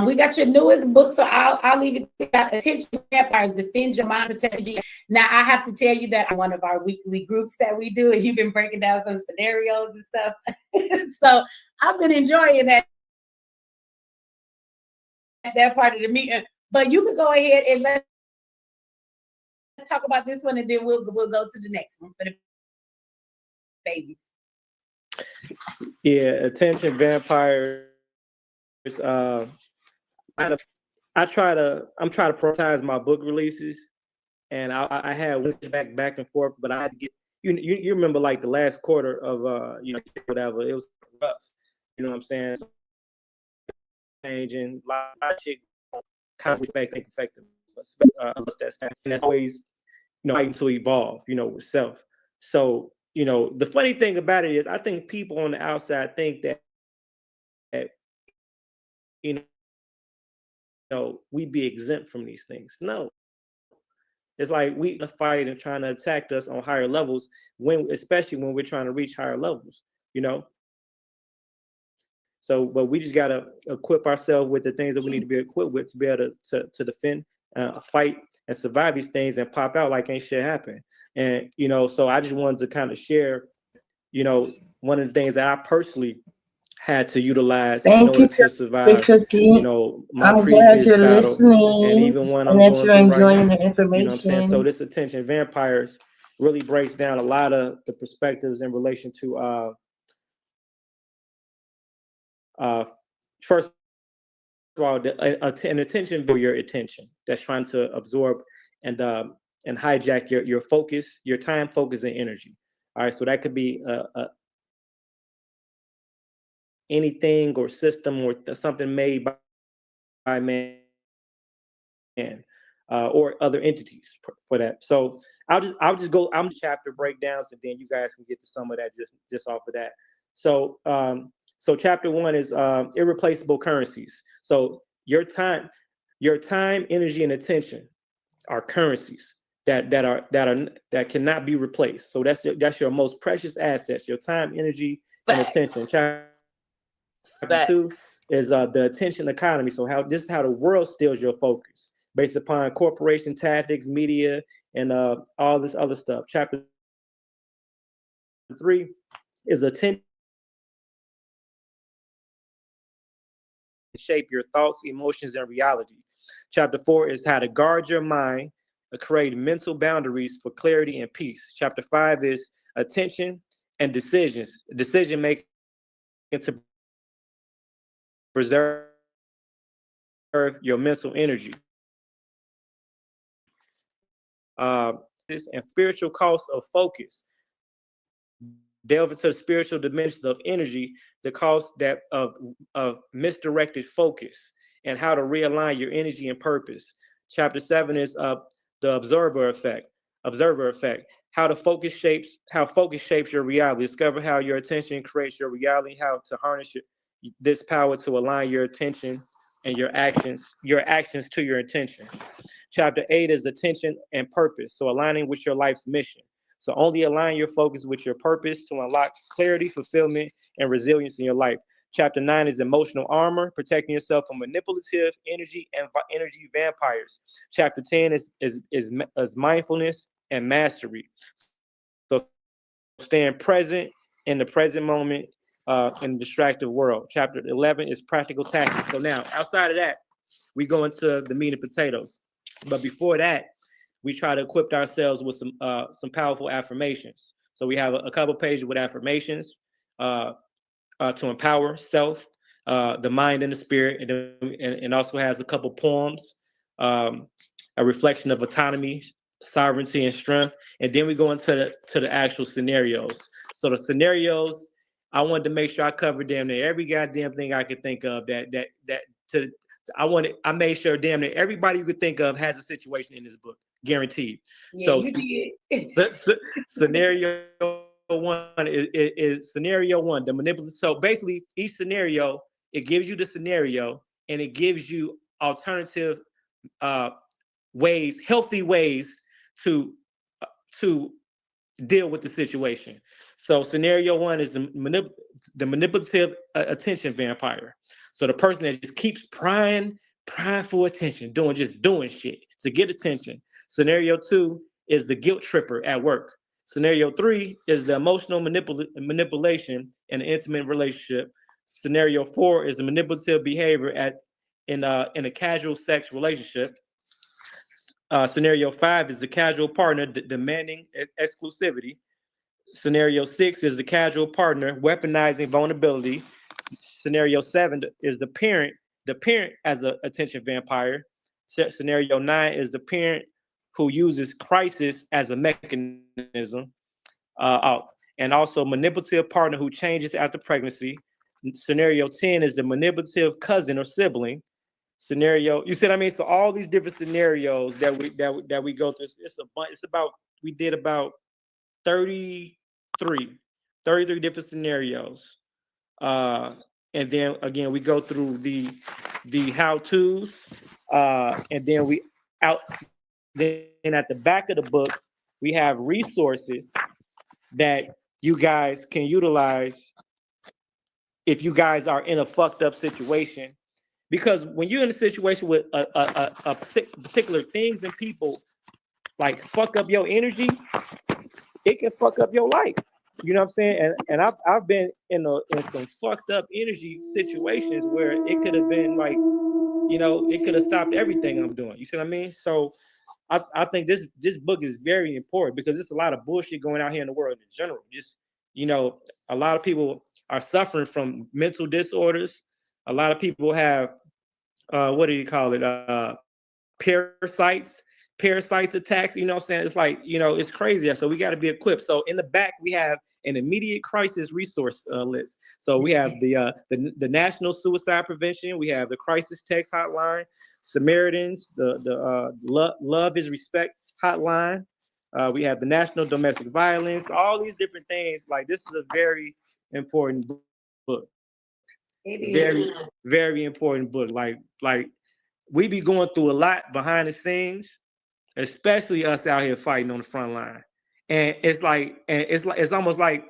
we got your newest book, so I'll leave it. We got Attention Vampires, Defend Your Mind, Protect Your. Now I have to tell you that I'm one of our weekly groups that we do, and you've been breaking down some scenarios and stuff. So I've been enjoying that part of the meeting. But you can go ahead and let's talk about this one, and then we'll go to the next one for the babies. Yeah, Attention Vampires. I'm trying to prioritize my book releases, and I had back and forth, but I had to get you remember like the last quarter of whatever, it was rough, you know what I'm saying? changing, a lot of shit constantly affecting us. And that's always, fighting to evolve, with self. So, the funny thing about it is, I think people on the outside think that you we be exempt from these things. No, it's like we fight and trying to attack us on higher levels especially when we're trying to reach higher levels. You know, So, but we just gotta equip ourselves with the things that we need to be equipped with to be able to defend, fight, and survive these things and pop out like ain't shit happen. And so I just wanted to kind of share, one of the things that I personally had to utilize in Thank order you, to survive, Cookie. my I'm glad previous you're battle, and listening even one and I'm that going you're through right enjoying now. the You know what I'm saying? So information. this attention vampires really breaks down a lot of the perspectives in relation to first of all, an attention for your attention that's trying to absorb and hijack your focus, your time, focus, and energy. All right, so that could be anything or system or something made by man, or other entities for that. So I'll just go. I'm chapter breakdowns, and then you guys can get to some of that just off of that. So so chapter 1 is irreplaceable currencies. So your time, energy, and attention are currencies that cannot be replaced. So that's your most precious assets: your time, energy, and attention. Chapter 2 is the attention economy. So this is how the world steals your focus based upon corporation tactics, media, and all this other stuff. Chapter 3 is attention shape your thoughts, emotions, and reality. Chapter 4 is how to guard your mind, create mental boundaries for clarity and peace. Chapter 5 is attention and decision making to preserve your mental energy. And spiritual costs of focus. Delve into the spiritual dimensions of energy, the cost of misdirected focus, and how to realign your energy and purpose. Chapter 7 is the observer effect. Observer effect. How focus shapes your reality. Discover how your attention creates your reality. How to harness this power to align your attention and your actions to your intention. Chapter 8 is attention and purpose. So aligning with your life's mission. So only align your focus with your purpose to unlock clarity, fulfillment, and resilience in your life. Chapter 9 is emotional armor, protecting yourself from manipulative energy and energy vampires. Chapter 10 is mindfulness and mastery. So staying present in the present moment in the distracted world. Chapter 11 is practical tactics. So now, outside of that, we go into the meat and potatoes. But before that, we try to equip ourselves with some powerful affirmations. So we have a couple pages with affirmations to empower self, the mind, and the spirit, and also has a couple poems, a reflection of autonomy, sovereignty, and strength. And then we go into the actual scenarios. So the scenarios, I wanted to make sure I covered damn near every goddamn thing I could think of to I made sure damn near everybody you could think of has a situation in this book, guaranteed. Yeah, So you did. scenario one is scenario one, the manipulative. So basically, each scenario, it gives you the scenario and it gives you alternative uh, ways, healthy ways to to deal with the situation. So scenario one is the manipulative attention vampire. So the person that just keeps prying for attention, doing shit to get attention. Scenario 2 is the guilt tripper at work. Scenario 3 is the emotional manipulation in an intimate relationship. Scenario 4 is the manipulative behavior in a casual sex relationship. Scenario 5 is the casual partner demanding exclusivity. Scenario 6 is the casual partner weaponizing vulnerability. Scenario 7 is the parent as an attention vampire. Scenario 9 is the parent who uses crisis as a mechanism. And also manipulative partner who changes after pregnancy. Scenario 10 is the manipulative cousin or sibling. Scenario, you see what I mean? So all these different scenarios that we go through, it's a bunch. It's about, we did about 33 different scenarios. And then again, we go through the how-tos, and then we out. Then at the back of the book, we have resources that you guys can utilize if you guys are in a fucked up situation. Because when you're in a situation with a particular things and people like fuck up your energy, it can fuck up your life. You know what I'm saying? And I've been in some fucked up energy situations where it could have been like, you know, it could have stopped everything I'm doing. You see what I mean? So I think this book is very important because there's a lot of bullshit going out here in the world in general. Just, you know, a lot of people are suffering from mental disorders. A lot of people have what do you call it? Parasites attacks. You know what I'm saying? It's like, you know, it's crazy. So we got to be equipped. So in the back we have an immediate crisis resource list. So we have the National Suicide Prevention. We have the Crisis Text Hotline, Samaritans, the Love is Respect Hotline. We have the National Domestic Violence. All these different things. Like, this is a very important book. It is. Very, very important book. Like we be going through a lot behind the scenes, especially us out here fighting on the front line. And it's almost like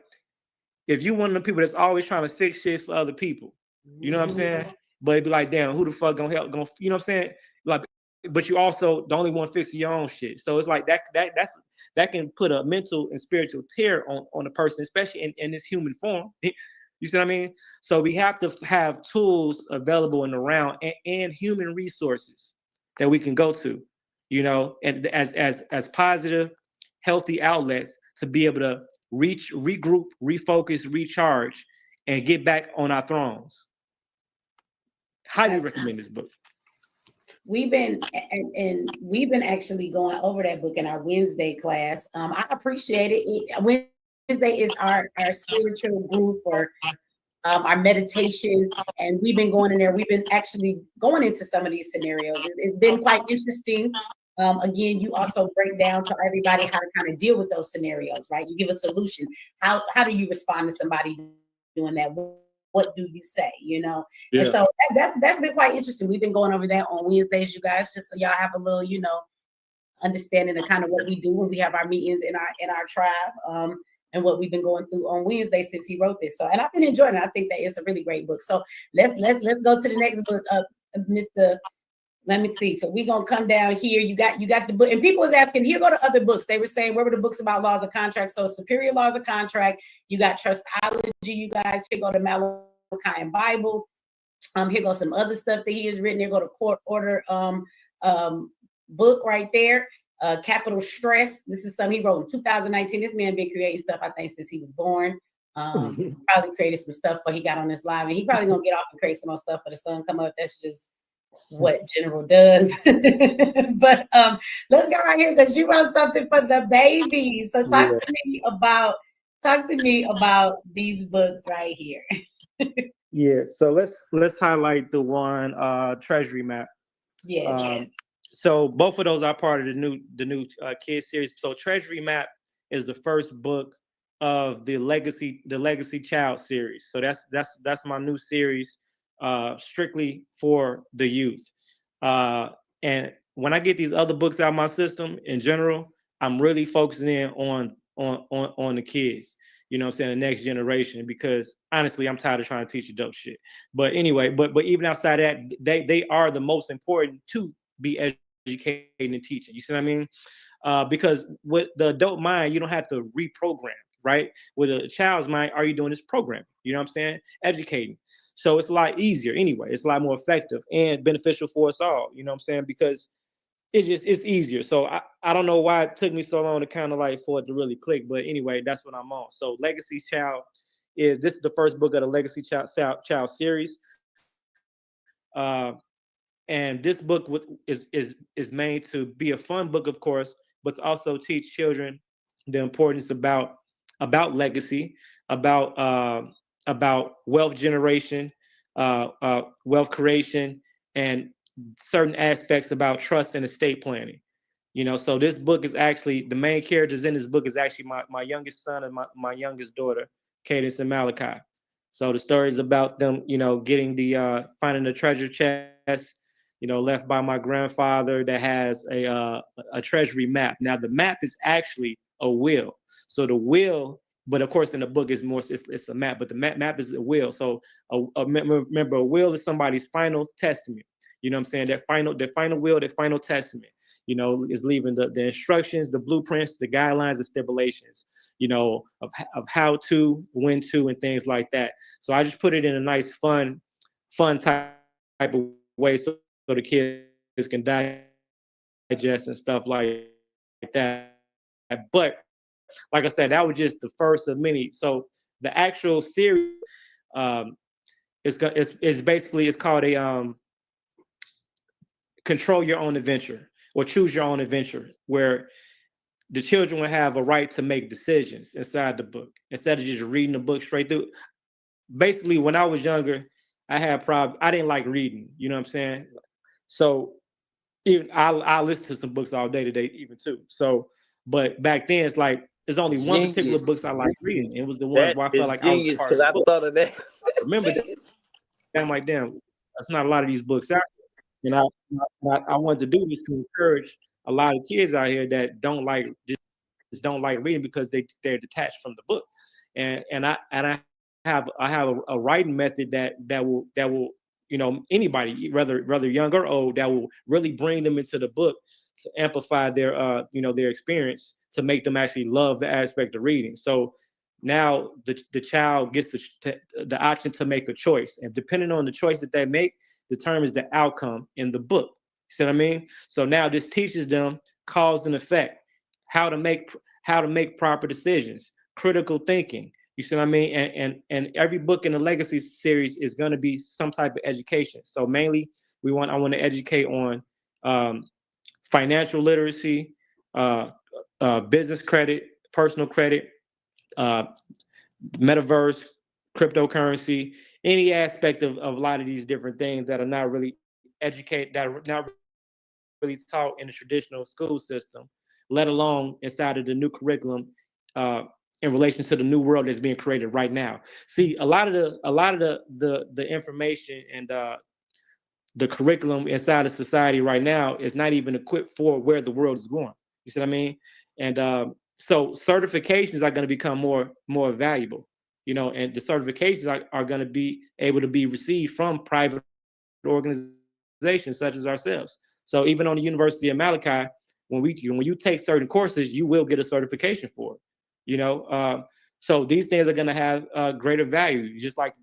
if you one of the people that's always trying to fix shit for other people, you know what I'm saying? But it'd be like, damn, who the fuck gonna help? You know what I'm saying? Like, but you also the only one fixing your own shit. So it's like that can put a mental and spiritual tear on a person, especially in this human form. You see what I mean? So we have to have tools available and around and human resources that we can go to, you know, and as positive, healthy outlets to be able to regroup, refocus, recharge, and get back on our thrones. Highly recommend this book. We've been we've been actually going over that book in our Wednesday class. I appreciate it. Wednesday is our spiritual group or our meditation, and we've been going in there. We've been actually going into some of these scenarios. It's been quite interesting. Again, you also break down to everybody how to kind of deal with those scenarios, right? You give a solution. How do you respond to somebody doing that? What do you say? You know, Yeah. And so that's been quite interesting. We've been going over that on Wednesdays, you guys, just so y'all have a little, you know, understanding of kind of what we do when we have our meetings in our tribe. And what we've been going through on Wednesday since he wrote this. So, and I've been enjoying it. I think that it's a really great book. So let's go to the next book, Mr. Let me see. So we're gonna come down here. You got the book, and people was asking, here go to other books. They were saying, where were the books about laws of contract? So Superior Laws of Contract, you got Trustology, you guys. Here go to Malachian Bible. Here goes some other stuff that he has written. Here go to Court Order book right there. Capital Stress. This is something he wrote in 2019. This man been creating stuff, I think, since he was born. Probably created some stuff before he got on this live, and he probably gonna get off and create some more stuff for the sun come up. That's just what General does. But let's go right here because you wrote something for the babies. So talk to me about these books right here. Yeah. So let's highlight the one Treasury Map. Yes. So both of those are part of the new kids series. So Treasury Map is the first book of the Legacy Child series. So that's my new series, strictly for the youth. And when I get these other books out of my system in general, I'm really focusing in on the kids. You know what I'm saying, the next generation, because honestly, I'm tired of trying to teach adult shit. But anyway, but even outside that, they are the most important to be educating and teaching. You see what I mean? Because with the adult mind, you don't have to reprogram, right? With a child's mind, all you're doing is programming. You know what I'm saying? Educating. So it's a lot easier anyway. It's a lot more effective and beneficial for us all. You know what I'm saying? Because it's easier. So I don't know why it took me so long to kind of like for it to really click. But anyway, that's what I'm on. So Legacy Child this is the first book of the Legacy Child series. And this book is made to be a fun book, of course, but to also teach children the importance about legacy, about about wealth generation, wealth creation, and certain aspects about trust and estate planning. So this book is actually, the main characters in this book is actually my youngest son and my youngest daughter, Cadence and Malachi. So the story is about them, getting finding the treasure chest, left by my grandfather that has a treasury map. Now the map is actually a will. So the will, but of course in the book it's a map, but the map is a will. So remember, a will is somebody's final testament. You know what I'm saying? Their final will, their final testament. Is leaving the instructions, the blueprints, the guidelines, the stipulations, of how to, when to, and things like that. So I just put it in a nice, fun type of way so the kids can digest and stuff like that. But like I said, that was just the first of many. So the actual series is basically, it's called a control your own adventure, or choose your own adventure, where the children will have a right to make decisions inside the book instead of just reading the book straight through. Basically, when I was younger, I had problems. I didn't like reading. You know what I'm saying? So even I listen to some books all day today, even too. So, but back then, it's like there's only one particular books I like reading. It was the ones That where I is felt like I was genius, part of because the I book. thought of that. Remember that? I'm like, damn, that's not a lot of these books out there. And I wanted to do this to encourage a lot of kids out here that just don't like reading because they're detached from the book. And I have a writing method that will anybody, whether young or old, that will really bring them into the book to amplify their their experience, to make them actually love the aspect of reading. So now the child gets the option to make a choice, and depending on the choice that they make determines the outcome in the book. See what I mean? So now this teaches them cause and effect, how to make proper decisions, critical thinking. You see what I mean? And every book in the Legacy series is going to be some type of education. So mainly, I want to educate on financial literacy, business credit, personal credit, uh, metaverse, cryptocurrency, any aspect of a lot of these different things that are not really that are not really taught in the traditional school system, let alone inside of the new curriculum, in relation to the new world that's being created right now. See, a lot of the information and the curriculum inside of society right now is not even equipped for where the world is going. You see what I mean? And so certifications are going to become more valuable, and the certifications are going to be able to be received from private organizations such as ourselves. So even on the University of Malachi, when you take certain courses, you will get a certification for it. So these things are going to have greater value, just like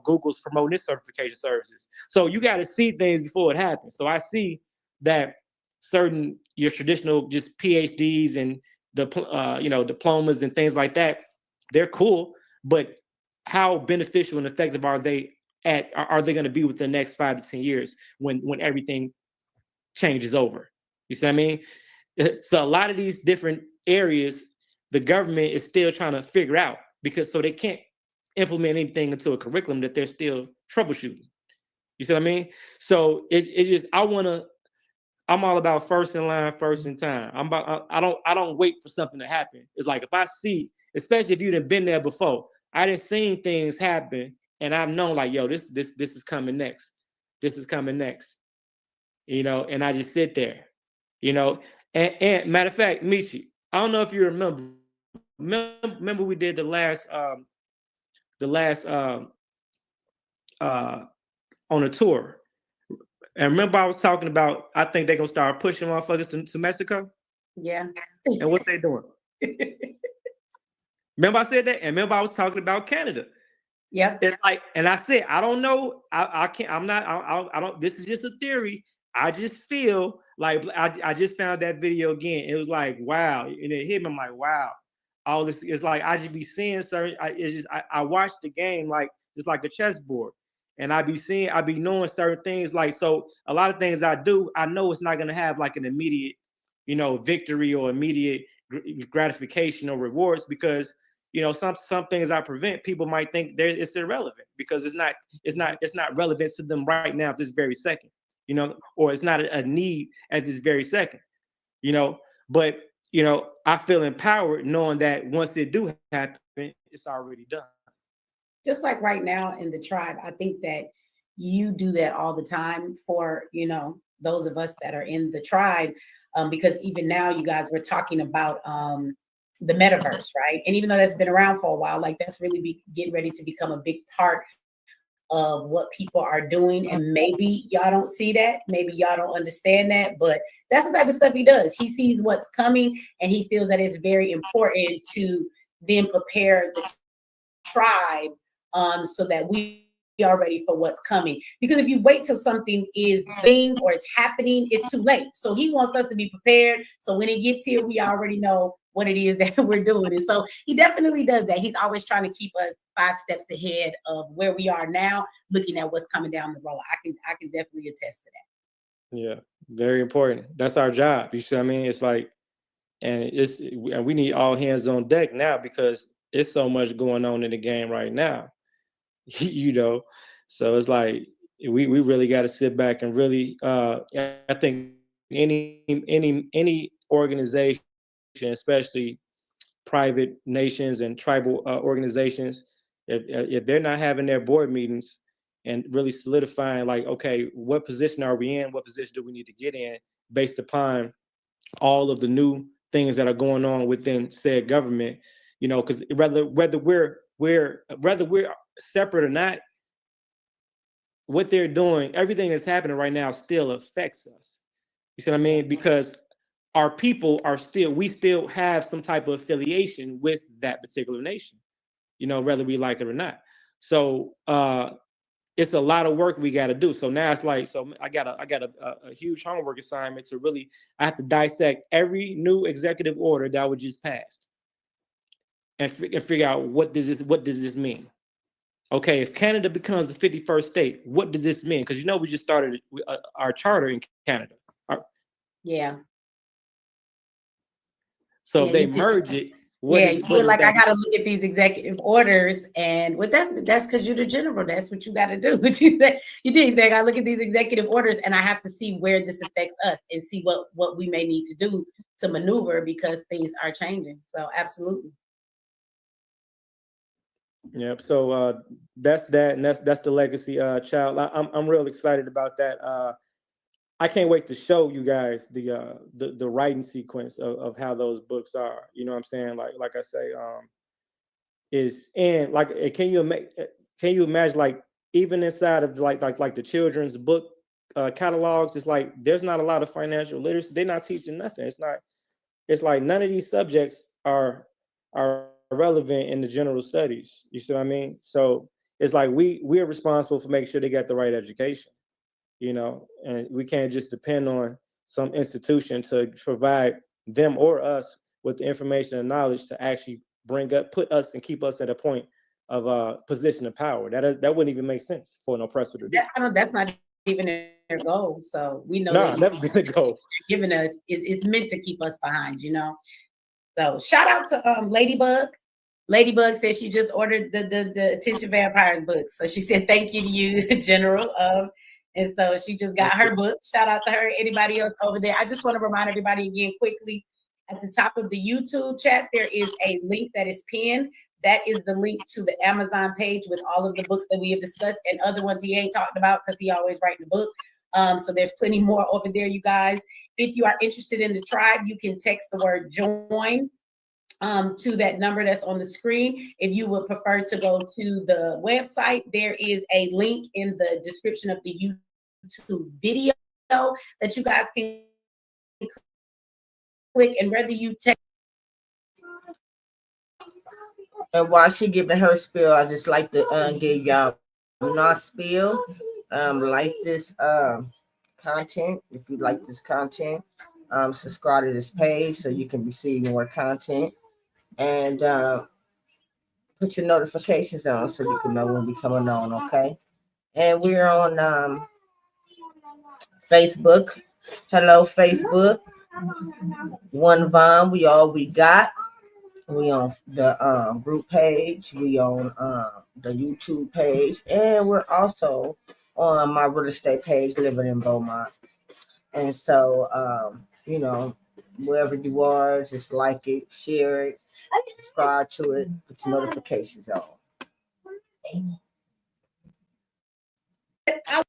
Google's promoting its certification services. So you got to see things before it happens. So I see that certain your traditional just PhDs and diplomas and things like that, they're cool, but how beneficial and effective are they going to be within the next 5 to 10 years when everything changes over? You see what I mean? So a lot of these different areas, the government is still trying to figure out, because so they can't implement anything into a curriculum that they're still troubleshooting. You see what I mean? So it's just I'm all about first in line, first in time. I don't wait for something to happen. It's like if I see, especially if you've been there before, I done seen things happen and I've known like, yo, this is coming next. This is coming next. And I just sit there, and matter of fact, Michi, I don't know if you remember we did the last uh on a tour. And remember I was talking about, I think they're gonna start pushing motherfuckers to Mexico. Yeah. And what they doing? Remember I said that? And remember I was talking about Canada. Yeah. It's like, and I said, I don't know. I can't, I don't, this is just a theory. I just feel like I just found that video again. It was like, wow. And it hit me. I'm like, wow. All this is like, I just be seeing certain, I watch the game like, it's like a chessboard. And I be knowing certain things. Like, so a lot of things I do, I know it's not going to have like an immediate, victory or immediate gratification or rewards, because, some things I prevent, people might think it's irrelevant because it's not relevant to them right now at this very second, or it's not a need at this very second, but I feel empowered knowing that once it do happen, it's already done. Just like right now in the tribe, I think that you do that all the time for, those of us that are in the tribe, because even now you guys were talking about the metaverse, right? And even though that's been around for a while, like that's really getting ready to become a big part of what people are doing. And maybe y'all don't see that, maybe y'all don't understand that, but that's the type of stuff he does. He sees what's coming and he feels that it's very important to then prepare the tribe so that we are ready for what's coming. Because if you wait till something is being or it's happening, it's too late. So he wants us to be prepared. So when it gets here, we already know what it is that we're doing. And so he definitely does that. He's always trying to keep us 5 steps ahead of where we are now, looking at what's coming down the road. I can definitely attest to that. Yeah, very important. That's our job. You see what I mean? It's like, and we need all hands on deck now because it's so much going on in the game right now. So it's like we really got to sit back and really I think any organization, especially private nations and tribal organizations, if they're not having their board meetings and really solidifying like, okay, what position are we in, what position do we need to get in based upon all of the new things that are going on within said government, because whether we're separate or not, what they're doing, everything that's happening right now still affects us. You see what I mean? Because our people we still have some type of affiliation with that particular nation, whether we like it or not. So it's a lot of work we got to do. So now it's like, so I got a huge homework assignment to really, I have to dissect every new executive order that was just passed and figure out what does this mean? Okay, if Canada becomes the 51st state, what did this mean? Because we just started our charter in Canada. Yeah. So if they merge it, you feel like I got to look at these executive orders, and that's because you're the general. That's what you got to do. You did think I look at these executive orders, and I have to see where this affects us and see what we may need to do to maneuver because things are changing. So absolutely. Yep. So that's that, and that's the legacy, child. I'm real excited about that. I can't wait to show you guys the writing sequence of how those books are. You know what I'm saying? Like I say, can you imagine like even inside of like the children's book catalogs, it's like there's not a lot of financial literacy. They're not teaching nothing. It's like none of these subjects are relevant in the general studies. You see what I mean? So it's like we're responsible for making sure they get the right education, and we can't just depend on some institution to provide them or us with the information and knowledge to actually put us and keep us at a point of position of power. That wouldn't even make sense for an oppressor to do. That's not even their goal. So we know that never been the goal. Giving us it's meant to keep us behind, So shout out to Ladybug. Ladybug says she just ordered the Attention Vampires book. So she said thank you to you, General. And so she just got her book. Shout out to her. Anybody else over there? I just want to remind everybody again quickly, at the top of the YouTube chat, there is a link that is pinned. That is the link to the Amazon page with all of the books that we have discussed and other ones he ain't talked about because he always writing a book. So there's plenty more over there, you guys. If you are interested in the tribe, you can text the word join to that number that's on the screen. If you would prefer to go to the website, there is a link in the description of the YouTube video that you guys can click, and whether you text. And while she giving her spiel, I just like to give y'all not spiel. Like this content. If you like this content, subscribe to this page so you can receive more content, and put your notifications on so you can know when we coming on. Okay, and we're on Facebook. Hello, Facebook. One Vaughn, we all we got. We on the group page. We on the YouTube page, and we're also on my real estate page, living in Beaumont. And so, wherever you are, just like it, share it, subscribe to it, put your notifications on. I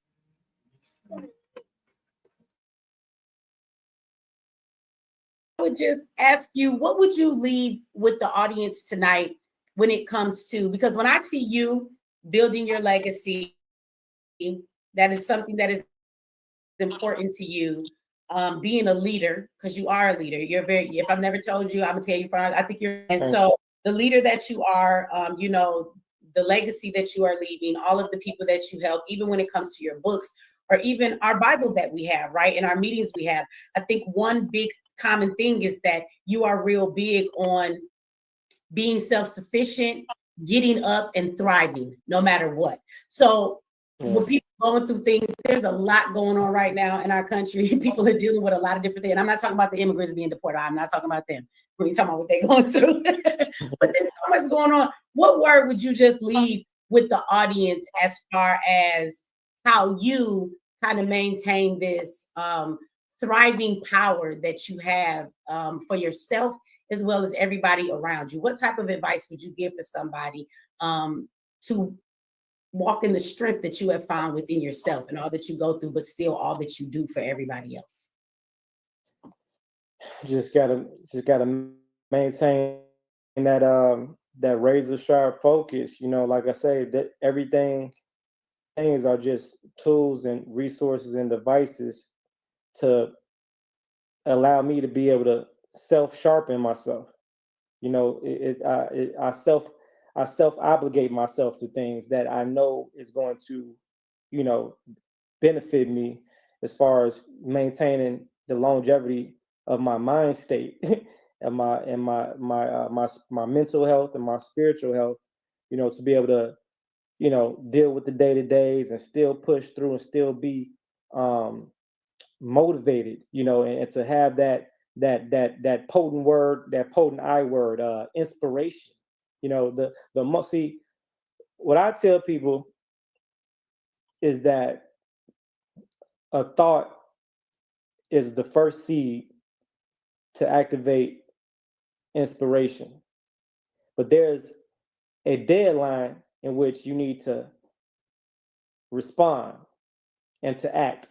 would just ask you, what would you leave with the audience tonight when it comes to, because when I see you building your legacy, that is something that is important to you. Being a leader, because you are a leader. You're very, if I've never told you, I'm gonna tell you, I think you're, and so the leader that you are, the legacy that you are leaving, all of the people that you help, even when it comes to your books or even our Bible that we have, right? In our meetings we have, I think one big common thing is that you are real big on being self-sufficient, getting up and thriving no matter what. So when people going through things, there's a lot going on right now in our country. People are dealing with a lot of different things. And I'm not talking about the immigrants being deported. I'm not talking about them. We're talking about what they're going through. But there's so much going on. What word would you just leave with the audience as far as how you kind of maintain this thriving power that you have for yourself as well as everybody around you? What type of advice would you give to somebody to walk in the strength that you have found within yourself and all that you go through, but still all that you do for everybody else? Just gotta maintain that razor sharp focus. Like I say, that things are just tools and resources and devices to allow me to be able to self sharpen myself. I self obligate myself to things that I know is going to, benefit me as far as maintaining the longevity of my mind state and my mental health and my spiritual health, to be able to, deal with the day-to-days and still push through and still be motivated, and to have that potent word, that potent I word, inspiration. See, what I tell people is that a thought is the first seed to activate inspiration, but there's a deadline in which you need to respond and to act.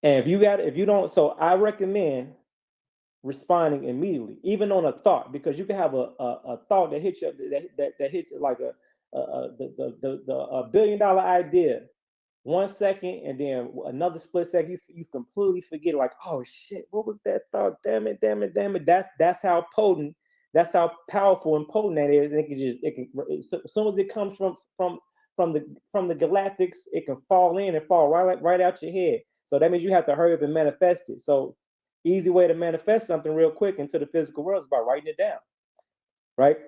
And if you don't, so I recommend responding immediately, even on a thought, because you can have a thought that hits you, that hits you like a $1 billion idea 1 second, and then another split second you completely forget, like, oh shit, what was that thought? Damn it. That's how potent, that's how powerful and potent that is. And it can as soon as it comes from the galactics, it can fall in and fall right out your head. So that means you have to hurry up and manifest it. So easy way to manifest something real quick into the physical world is by writing it down, right?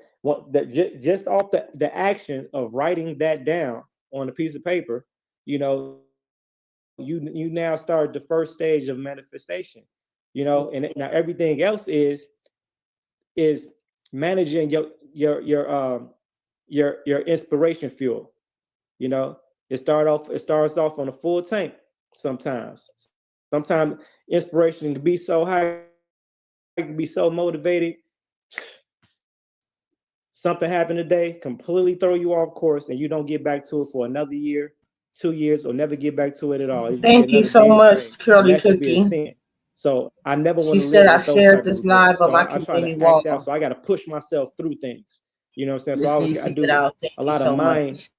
Just off the action of writing that down on a piece of paper, you now start the first stage of manifestation, and now everything else is managing your inspiration fuel. It starts off on a full tank. Sometimes inspiration can be so high, it can be so motivated. Something happened today, completely throw you off course, and you don't get back to it for another year, 2 years, or never get back to it at all. Thank you so much, Curly Cookie. So I never want She to said live I with those shared type this of regrets. live on So my I try community to act wall. out. So I got to push myself through things. You know what I'm saying? So Listen, you I see do it out. Thank a you lot so of mind much.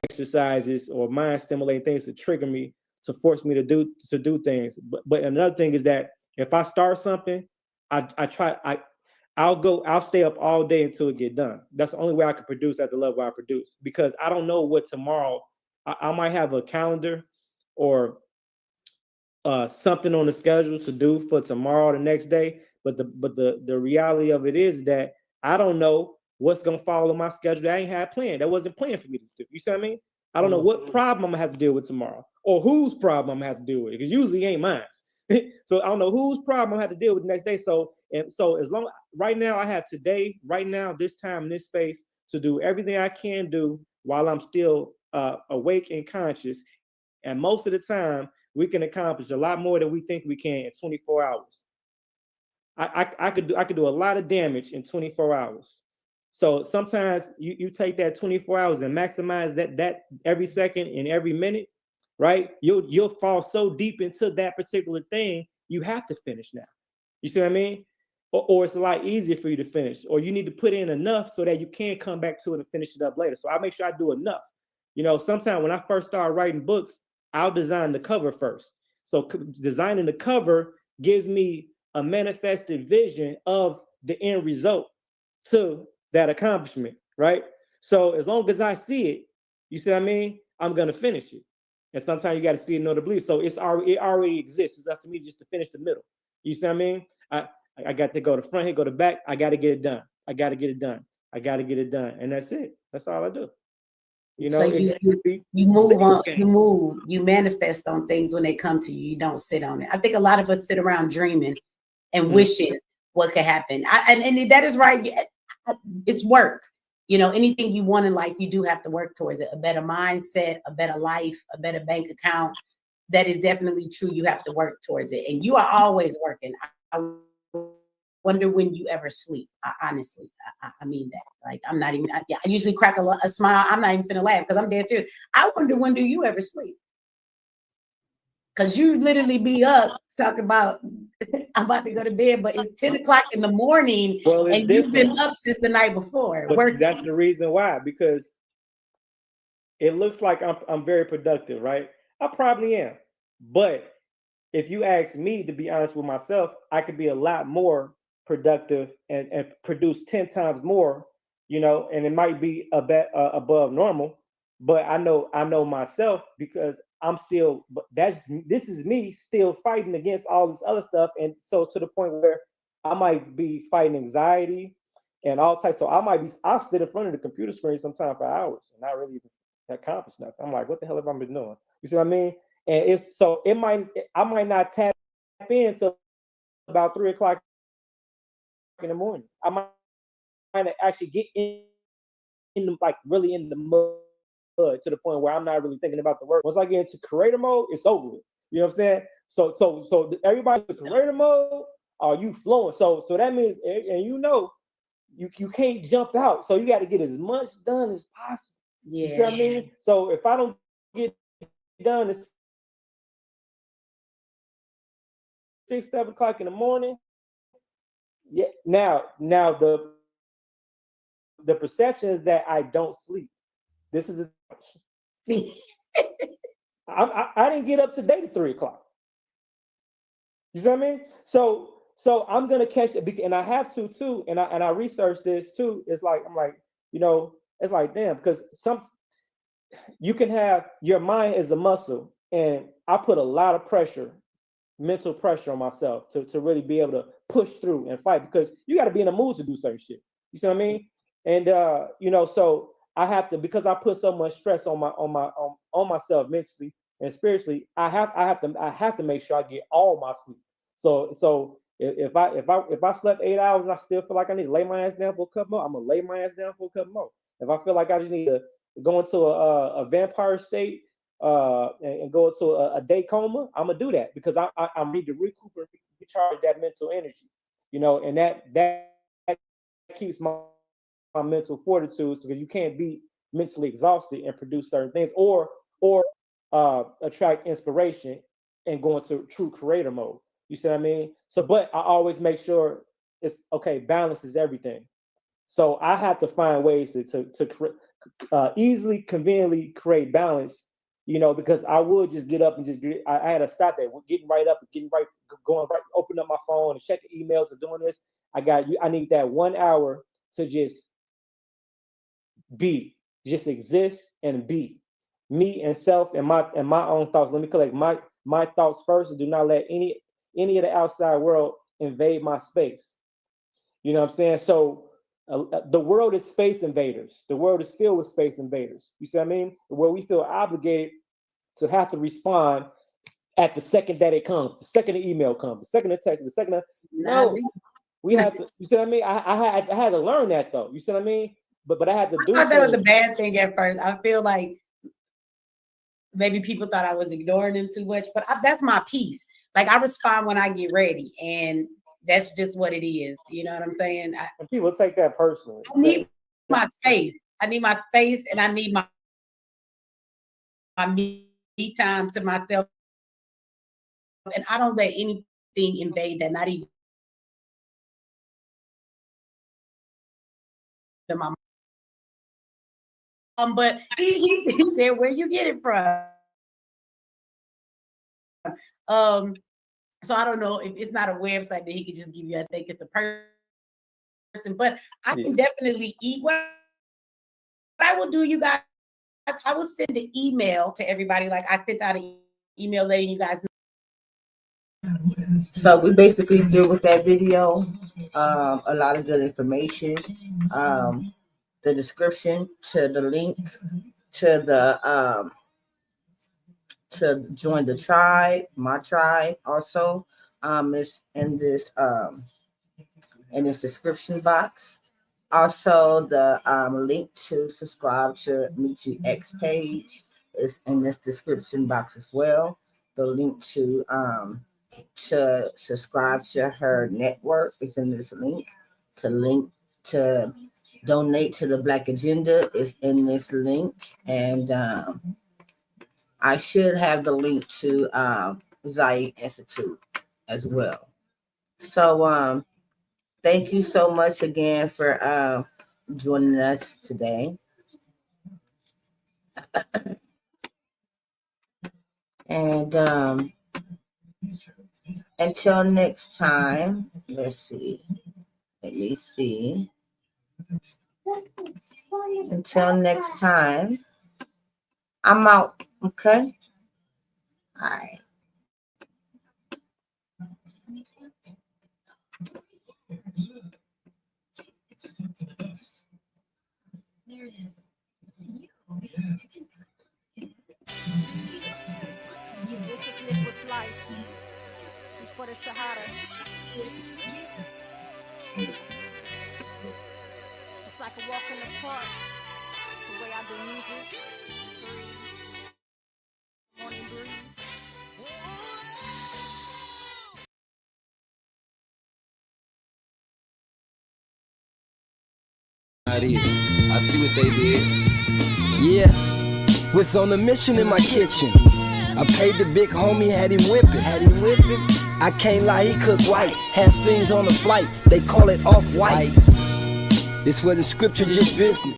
exercises or mind stimulating things to trigger me, to force me to do things. But another thing is that if I start something, I'll stay up all day until it get done. That's the only way I can produce at the level I produce, because I don't know what tomorrow. I might have a calendar or something on the schedule to do for tomorrow or the next day, but the reality of it is that I don't know what's gonna fall on my schedule that I ain't had planned. That wasn't planned for me to do. You see what I mean? I don't know what problem I'm gonna have to deal with tomorrow, or whose problem I'm gonna have to deal with, because usually it ain't mine. So I don't know whose problem I have to deal with the next day. So as long right now I have today, right now, this time, in this space, to do everything I can do while I'm still awake and conscious. And most of the time, we can accomplish a lot more than we think we can in 24 hours. I could do a lot of damage in 24 hours. So sometimes you take that 24 hours and maximize that every second and every minute, right? You'll fall so deep into that particular thing, you have to finish now. You see what I mean? Or it's a lot easier for you to finish, or you need to put in enough so that you can come back to it and finish it up later. So I make sure I do enough. You know, sometimes when I first started writing books, I'll design the cover first. So designing the cover gives me a manifested vision of the end result to that accomplishment, right? So as long as I see it, you see what I mean? I'm gonna finish it. And sometimes you got to see it in order to believe. So it already exists. It's up to me just to finish the middle. You see what I mean? I got to go to front here, go to back. I got to get it done. I got to get it done. I got to get it done. And that's it. That's all I do. You know, so you move on, you manifest on things when they come to you. You don't sit on it. I think a lot of us sit around dreaming and wishing what could happen. And that is right. It's work. You know, anything you want in life, you do have to work towards it. A better mindset, a better life, a better bank account. That is definitely true. You have to work towards it. And you are always working. I wonder when you ever sleep. Honestly, I mean that. Like, I'm not even, I usually crack a smile. I'm not even finna laugh because I'm dead serious. I wonder, when do you ever sleep? Because you literally be up talking about, I'm about to go to bed, but it's 10 o'clock in the morning, and you've been up since the night before. But that's the reason why, because it looks like I'm very productive, right? I probably am. But if you ask me, to be honest with myself, I could be a lot more productive and produce 10 times more, you know, and it might be a bit above normal. But I know myself, because this is me still fighting against all this other stuff. And so to the point where I might be fighting anxiety and all types. So I'll sit in front of the computer screen sometimes for hours and not really even accomplish nothing. I'm like, what the hell have I been doing? You see what I mean? And I might not tap in until about 3 o'clock in the morning. I might actually get like really in the mud to the point where I'm not really thinking about the work. Once I get into creator mode, it's over with. You know what I'm saying? So everybody's in creator mode, are you flowing? So that means, and you know, you can't jump out. So you got to get as much done as possible. Yeah. You see what I mean? So if I don't get done, it's 6, 7 o'clock in the morning. Yeah. Now the perception is that I don't sleep. This is I didn't get up today to 3 o'clock. You see what I mean? So I'm gonna catch it, and I have to too. And I researched this too. It's like, I'm like, you know, it's like, damn, because you can have, your mind is a muscle, and I put a lot of pressure, mental pressure on myself to really be able to push through and fight, because you got to be in the mood to do certain shit. You see what I mean? And you know, so I have to, because I put so much stress on myself mentally and spiritually. I have to make sure I get all my sleep. So if I slept 8 hours and I still feel like I need to lay my ass down for a couple more, I'm gonna lay my ass down for a couple more. If I feel like I just need to go into a vampire state and go into a day coma, I'm gonna do that, because I need to recoup and recharge that mental energy, you know, and that keeps my mental fortitude, because you can't be mentally exhausted and produce certain things, or attract inspiration and go into true creator mode. You see what I mean? So, but I always make sure it's okay. Balance is everything. So I have to find ways to easily, conveniently create balance, you know, because I would just get up and I had to stop that. Getting right up and going right, open up my phone and check the emails and doing this. I need that 1 hour to just just exist and be me and self and my own thoughts. Let me collect my thoughts first, and do not let any of the outside world invade my space. You know what I'm saying? So the world is space invaders. The world is filled with space invaders. You see what I mean? Where we feel obligated to have to respond at the second that it comes, the second the email comes, the second the text, the second. No, We had to, you see what I mean? I had to learn that though. You see what I mean? But I had to I do thought that was a things. bad thing at first. I feel like maybe people thought I was ignoring them too much, but that's my piece. Like I respond when I get ready, and that's just what it is. You know what I'm saying? And people take that personally. I need my space. I need my space, and I need my me time to myself. And I don't let anything invade that. Not even my but he said, "Where you get it from?" So I don't know if it's not a website that he could just give you. I think it's a person, but I can definitely eat. What I will do, you guys, I will send an email to everybody. Like I sent out an email letting you guys know. So we basically do with that video a lot of good information. The description to the link to the to join the tribe, my tribe also is in this description box. Also, the link to subscribe to Meet You X page is in this description box as well. The link to subscribe to her network is in this link. To donate to the Black Agenda is in this link, and I should have the link to Zion Institute as well. So thank you so much again for joining us today. And until next time, let's see. Let me see. Until next time, I'm out. Okay? All right. There it is. This is Liquid Life before the Sahara. It's like a walk in the park. The way I do music, morning breeze. I see what they did. Yeah, was on a mission in my kitchen. I paid the big homie, had him whipping. I can't lie, he cooked white. Had things on the flight, they call it off-white. This where the scripture just business.